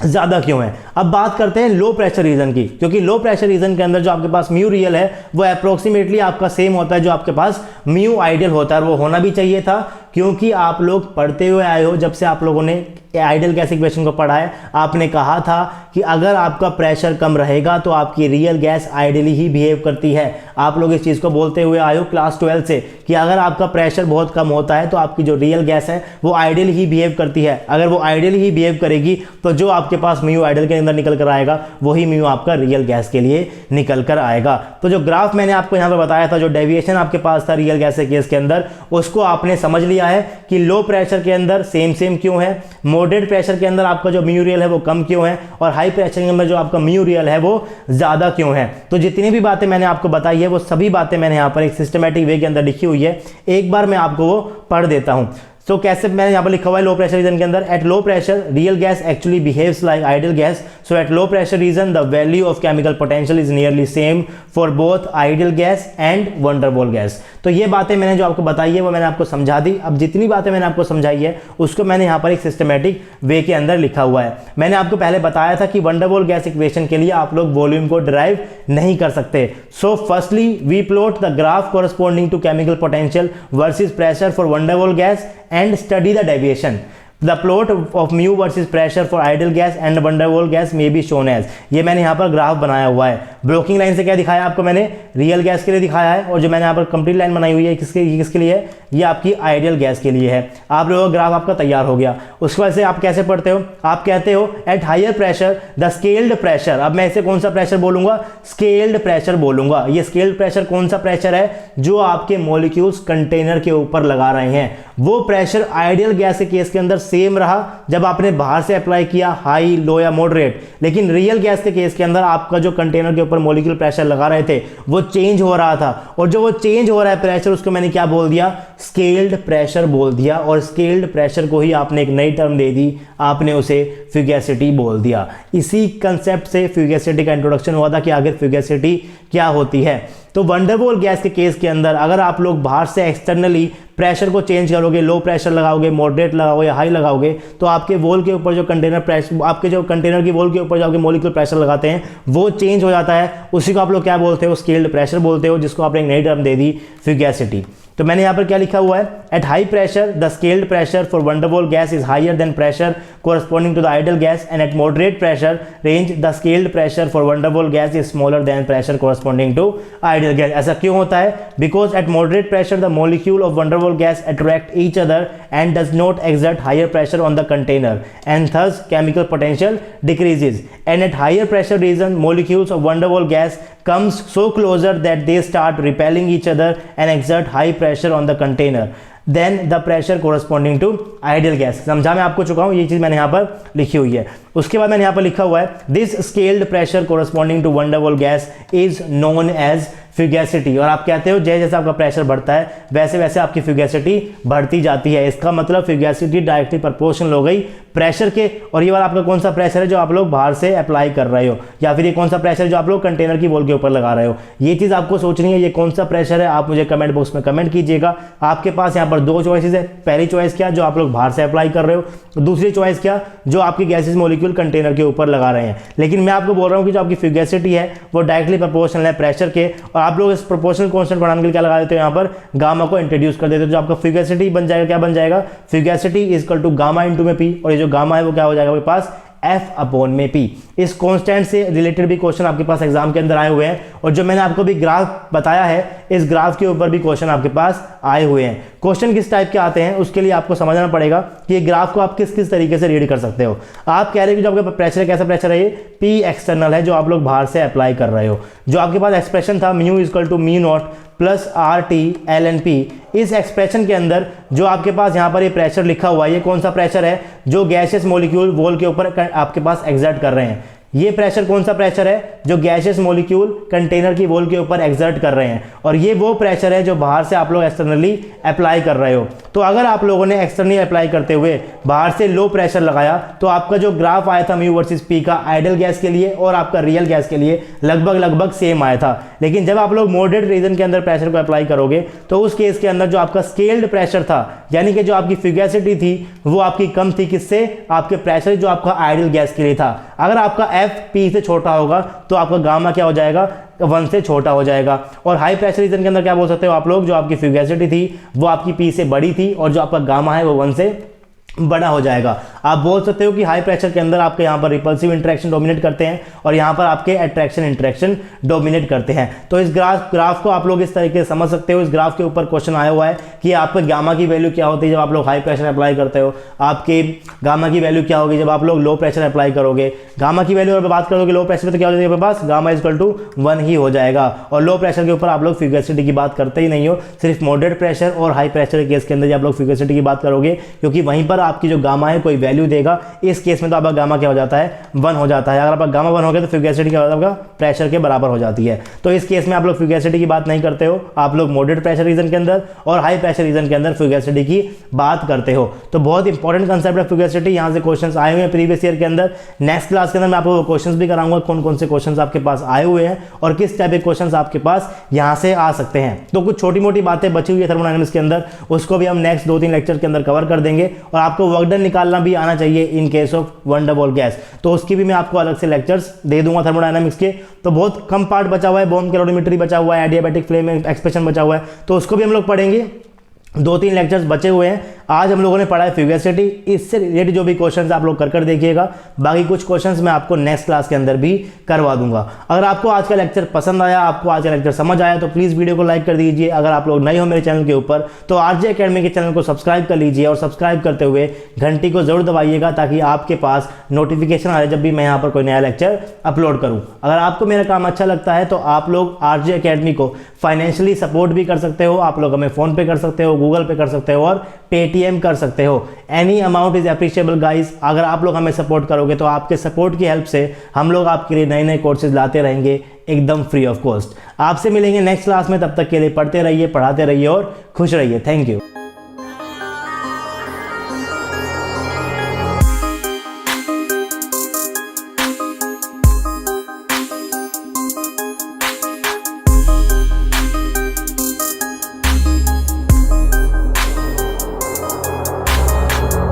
ज्यादा क्यों है। अब बात करते हैं लो प्रेशर रीजन की, क्योंकि लो प्रेशर रीजन के अंदर जो आपके पास म्यू रियल है वो अप्रोक्सीमेटली आपका सेम होता है जो आपके पास म्यू आइडियल होता है और वो होना भी चाहिए था क्योंकि आप लोग पढ़ते हुए आए हो, जब से आप लोगों ने आइडियल गैस इक्वेशन को पढ़ा है, आपने कहा था कि अगर आपका प्रेशर कम रहेगा तो आपकी रियल गैस आइडियली ही बिहेव करती है। आप लोग इस चीज़ को बोलते हुए आए हो क्लास 12 से कि अगर आपका प्रेशर बहुत कम होता है तो आपकी जो रियल गैस है वो आइडियल ही बिहेव करती है। अगर वो आइडियल ही बिहेव करेगी तो जो आपके पास म्यू आइडियल के अंदर निकल कर आएगा वही म्यू आपका रियल गैस के लिए निकल कर आएगा। तो जो ग्राफ मैंने आपको यहाँ पर बताया था, जो डेविएशन आपके पास था रियल गैस के केस के अंदर, उसको आपने समझ लिया है कि लो प्रेशर के अंदर सेम क्यों है, मॉडरेट प्रेशर के अंदर आपका जो म्यू रियल है वो कम क्यों है, और हाई प्रेशर के अंदर जो आपका म्यू रियल है वो ज़्यादा क्यों है। तो जितनी भी बातें मैंने आपको बताई है वो सभी बातें मैंने यहाँ पर एक सिस्टमैटिक वे के अंदर लिखी हुई है। एक बार मैं आपको वो पढ़ देता हूँ। तो कैसे मैंने यहाँ पर लिखा हुआ है लो प्रेशर रीजन के अंदर, at low pressure real gas actually behaves like ideal gas, so at low pressure region the value of chemical potential is nearly same for both ideal gas and wonder Waals gas. तो ये बातें मैंने जो आपको बताई है वो मैंने आपको समझा दी। अब जितनी बातें मैंने आपको समझाई है उसको मैंने यहाँ पर एक सिस्टमैटिक वे के अंदर लिखा हुआ है। मैंने आपको पहले बताया था कि वंडर वॉल गैस इक्वेशन के लिए आप लोग वॉल्यूम को डिराइव नहीं कर सकते। So firstly we plot the graph corresponding to chemical potential versus pressure for van der Waals gas and study the deviation. The plot of mu versus pressure for ideal gas and van der Waals gas may be shown as, ये मैंने यहाँ पर ग्राफ बनाया हुआ है। ब्रोकिंग लाइन से क्या दिखाया आपको मैंने, रियल गैस के लिए दिखाया है, और जो मैंने यहाँ पर कंप्लीट लाइन बनाई हुई है किसके लिए है, ये आपकी आइडियल गैस के लिए है। आप लोगों का ग्राफ आपका तैयार हो गया। उसके बाद से आप कैसे पढ़ते हो, आप कहते हो at higher pressure the scaled pressure. अब मैं इसे कौन सा प्रेशर बोलूंगा, स्केल्ड प्रेशर बोलूंगा। ये स्केल्ड प्रेशर कौन सा प्रेशर है, जो आपके मॉलिक्यूल्स कंटेनर के ऊपर लगा रहे हैं। वो प्रेशर आइडियल गैस के केस के अंदर सेम रहा जब आपने बाहर से अप्लाई किया, हाई, लो या मॉडरेट, लेकिन रियल गैस के केस के अंदर आपका जो कंटेनर के ऊपर मॉलिक्यूल प्रेशर लगा रहे थे वो चेंज हो रहा था, और जो वो चेंज हो रहा है प्रेशर उसको मैंने क्या बोल दिया, स्केल्ड प्रेशर बोल दिया। और स्केल्ड प्रेशर को ही आपने एक नई टर्म दे दी, आपने उसे फ्यूगैसिटी बोल दिया। इसी कंसेप्ट से फ्यूगैसिटी का इंट्रोडक्शन हुआ था कि आखिर फ्यूगैसिटी क्या होती है। तो वंडर वॉल गैस के केस के अंदर अगर आप लोग बाहर से एक्सटर्नली प्रेशर को चेंज करोगे, लो प्रेशर लगाओगे, मॉडरेट लगाओगे या हाई लगाओगे, तो आपके वॉल के ऊपर जो कंटेनर प्रेशर, आपके जो कंटेनर की वॉल के ऊपर जो आपके मॉलिक्यूल प्रेशर लगाते हैं वो चेंज हो जाता है। उसी को आप लोग क्या बोलते हो, स्केल्ड प्रेशर बोलते हो, जिसको आपने एक नई टर्म दे दी, फ्यूगैसिटी। तो मैंने यहाँ पर क्या लिखा हुआ है, at high pressure the scaled pressure for van der Waals gas is higher than pressure corresponding to the ideal gas, and at moderate pressure range the scaled pressure for van der Waals gas is smaller than pressure corresponding to ideal gas. ऐसा क्यों होता है, because at moderate pressure the molecule of van der Waals gas attract each other and does not exert higher pressure on the container, and thus chemical potential decreases, and at higher pressure region molecules of van der Waals gas comes so closer that they start repelling each other and exert high pressure on the container than the pressure corresponding to ideal gas. समझा मैं आपको चुका हूँ, ये चीज़ मैंने यहाँ पर लिखी हुई है। उसके बाद मैंने यहाँ पर लिखा हुआ है this scaled pressure corresponding to van der Waals gas is known as fugacity. और आप कहते हो जैसे जैसे आपका प्रेशर बढ़ता है वैसे वैसे आपकी फ्यूगैसिटी बढ़ती जाती है। इसका मतलब फ्यूगैसिटी डायरेक्टली प्रोपोर्शनल हो गई प्रेशर के। और ये वाला आपका कौन सा प्रेशर है जो आप लोग बाहर से अप्लाई कर रहे हो, या फिर ये कौन सा प्रेशर जो आप लोग कंटेनर की वॉल के ऊपर लगा रहे हो, ये चीज़ आपको सोचनी है। ये कौन सा प्रेशर है आप मुझे कमेंट बॉक्स में कमेंट कीजिएगा। आपके पास यहाँ पर दो चॉइसेस है। पहली चॉइस क्या, जो आप लोग बाहर से अप्लाई कर रहे हो, दूसरी चॉइस क्या, जो आपकी गैसेस मॉलिक्यूल कंटेनर के ऊपर लगा रहे हैं। लेकिन मैं आपको बोल रहा हूँ कि जो आपकी फ्यूगैसिटी है वो डायरेक्टली प्रोपोर्शनल है प्रेशर के, और आप लोग इस प्रोपोर्शनल कांस्टेंट बढ़ाने के लिए क्या लगा देते हो, यहाँ पर गामा को इंट्रोड्यूस कर देते हो। जो आपका फ्यूगैसिटी बन जाएगा, क्या बन जाएगा, fugacity is equal to gamma into में पी, और ये जो गामा है वो क्या हो जाएगा आपके पास, F अपॉन में P। इस कांस्टेंट से रिलेटेड भी क्वेश्चन आपके पास एग्जाम के अंदर आए हुए हैं, और जो मैंने आपको भी ग्राफ बताया है इस ग्राफ के ऊपर भी क्वेश्चन आपके पास आए हुए हैं। क्वेश्चन किस टाइप के आते हैं उसके लिए आपको समझना पड़ेगा कि ये ग्राफ को आप किस किस तरीके से रीड कर सकते हो। आप कह रहे हो कि जो आपका प्रेशर है, कैसा प्रेशर है, ये P एक्सटर्नल है जो आप लोग बाहर से अप्लाई कर रहे हो। जो आपके पास एक्सप्रेशन था mu equal to mu naught plus r t l n p, इस एक्सप्रेशन के अंदर जो आपके पास यहाँ पर ये प्रेशर लिखा हुआ है, ये कौन सा प्रेशर है, जो गैसेस मॉलिक्यूल वॉल के ऊपर आपके पास एक्सर्ट कर रहे हैं। ये प्रेशर कौन सा प्रेशर है, जो गैसेस मॉलिक्यूल कंटेनर की वॉल के ऊपर एक्सर्ट कर रहे हैं, और ये वो प्रेशर है जो बाहर से आप लोग एक्सटर्नली अप्लाई कर रहे हो। तो अगर आप लोगों ने एक्सटर्नली अप्लाई करते हुए बाहर से लो प्रेशर लगाया तो आपका जो ग्राफ आया था म्यू वर्सेस पी का आइडियल गैस के लिए और आपका रियल गैस के लिए लगभग सेम आया था। लेकिन जब आप लोग मॉडरेट रीजन के अंदर प्रेशर को अप्लाई करोगे तो उस केस के अंदर जो आपका स्केल्ड प्रेशर था, यानी कि जो आपकी फ्यूगैसिटी थी वो आपकी कम थी, किससे, आपके प्रेशर जो आपका आइडियल गैस के लिए था। अगर आपका एफ पी से छोटा होगा तो आपका गामा क्या हो जाएगा, 1 से छोटा हो जाएगा। और हाई प्रेशर रीजन के अंदर क्या बोल सकते हो आप लोग, जो आपकी फ्यूगेसिटी थी वो आपकी पी से बड़ी थी और जो आपका गामा है वो 1 से बड़ा हो जाएगा। आप बोल सकते हो कि हाई प्रेशर के अंदर आपके यहाँ पर रिपल्सिव इंटरेक्शन डोमिनेट करते हैं और यहाँ पर आपके अट्रैक्शन इंटरेक्शन डोमिनेट करते हैं। तो इस ग्राफ को आप लोग इस तरीके से समझ सकते हो। इस ग्राफ के ऊपर क्वेश्चन आया हुआ है कि आपके गामा की वैल्यू क्या होती है जब आप लोग हाई प्रेशर अप्लाई करते हो, आपके गामा की वैल्यू क्या होगी जब आप लोग लो प्रेशर अप्लाई करोगे। गामा की वैल्यू अगर बात करोगे लो प्रेशर पे तो क्या हो जाएगा आपके पास, गामा इक्वल टू 1 ही हो जाएगा। और लो प्रेशर के ऊपर आप लोग फ्यूगेसिटी की बात करते ही नहीं हो, सिर्फ मॉडरेट प्रेशर और हाई प्रेशर के केस के अंदर आप लोग फ्यूगेसिटी की बात करोगे, क्योंकि वहीं पर आपकी जो गामा है कोई वैल्यू देगा। इस केस में तो आपका गामा क्या हो जाता है, 1 हो जाता है। अगर आपका गामा 1 हो गया तो फ्यूगेसिटी क्या होता है, आपका प्रेशर के बराबर हो जाती है। तो इस केस में आप लोग फ्यूगेसिटी की बात नहीं करते हो, आप लोग मॉडरेट प्रेशर रीजन के अंदर और हाई प्रेशर रीजन के अंदर फ्यूगेसिटी की बात करते हो। तो बहुत इंपॉर्टेंट कंसेप्ट है फ्यूगेसिटी। यहाँ से क्वेश्चन आए हुए हैं प्रीवियस ईयर के अंदर। नेक्स्ट क्लास के अंदर मैं आपको क्वेश्चन भी कराऊंगा कौन कौन से क्वेश्चन आपके पास आए हुए हैं और किस टाइप के क्वेश्चन आपके पास यहाँ से आ सकते हैं। तो कुछ छोटी मोटी बातें बची हुई है थर्मोडायनामिक्स के अंदर, उसको भी हम नेक्स्ट 2-3 लेक्चर के अंदर कवर कर देंगे। और आपको वर्क डन निकालना भी आना चाहिए इन case of one double gas, तो उसकी भी मैं आपको अलग से लेक्चर्स दे दूंगा थर्मोडायनामिक्स के। तो बहुत कम पार्ट बचा हुआ है, बॉम्ब कैलोरीमेट्री बचा हुआ है, एडियाबैटिक फ्लेम एक्सप्रेशन बचा हुआ है, तो उसको भी हम लोग पढ़ेंगे। 2-3 लेक्चर्स बचे हुए हैं। आज हम लोगों ने पढ़ा है फ्यूगेसिटी। इससे रिलेटेड जो भी क्वेश्चंस आप लोग कर देखिएगा, बाकी कुछ क्वेश्चंस मैं आपको नेक्स्ट क्लास के अंदर भी करवा दूंगा। अगर आपको आज का लेक्चर पसंद आया, आपको आज का लेक्चर समझ आया, तो प्लीज़ वीडियो को लाइक कर दीजिए। अगर आप लोग नए हो मेरे चैनल के ऊपर तो आरजे एकेडमी के चैनल को सब्सक्राइब कर लीजिए और सब्सक्राइब करते हुए घंटी को जरूर दबाइएगा ताकि आपके पास नोटिफिकेशन आ जाए जब भी मैं यहाँ पर कोई नया लेक्चर अपलोड करूँ। अगर आपको मेरा काम अच्छा लगता है तो आप लोग आरजे एकेडमी को फाइनेंशियली सपोर्ट भी कर सकते हो। आप लोग हमें फ़ोन पे कर सकते हो, गूगल पे कर सकते हो और पेटीएम कर सकते हो। Any amount is appreciable guys. अगर आप लोग हमें सपोर्ट करोगे तो आपके सपोर्ट की हेल्प से हम लोग आपके लिए नए नए कोर्सेज लाते रहेंगे एकदम फ्री ऑफ कॉस्ट। आपसे मिलेंगे नेक्स्ट क्लास में, तब तक के लिए पढ़ते रहिए, पढ़ाते रहिए और खुश रहिए। Thank you.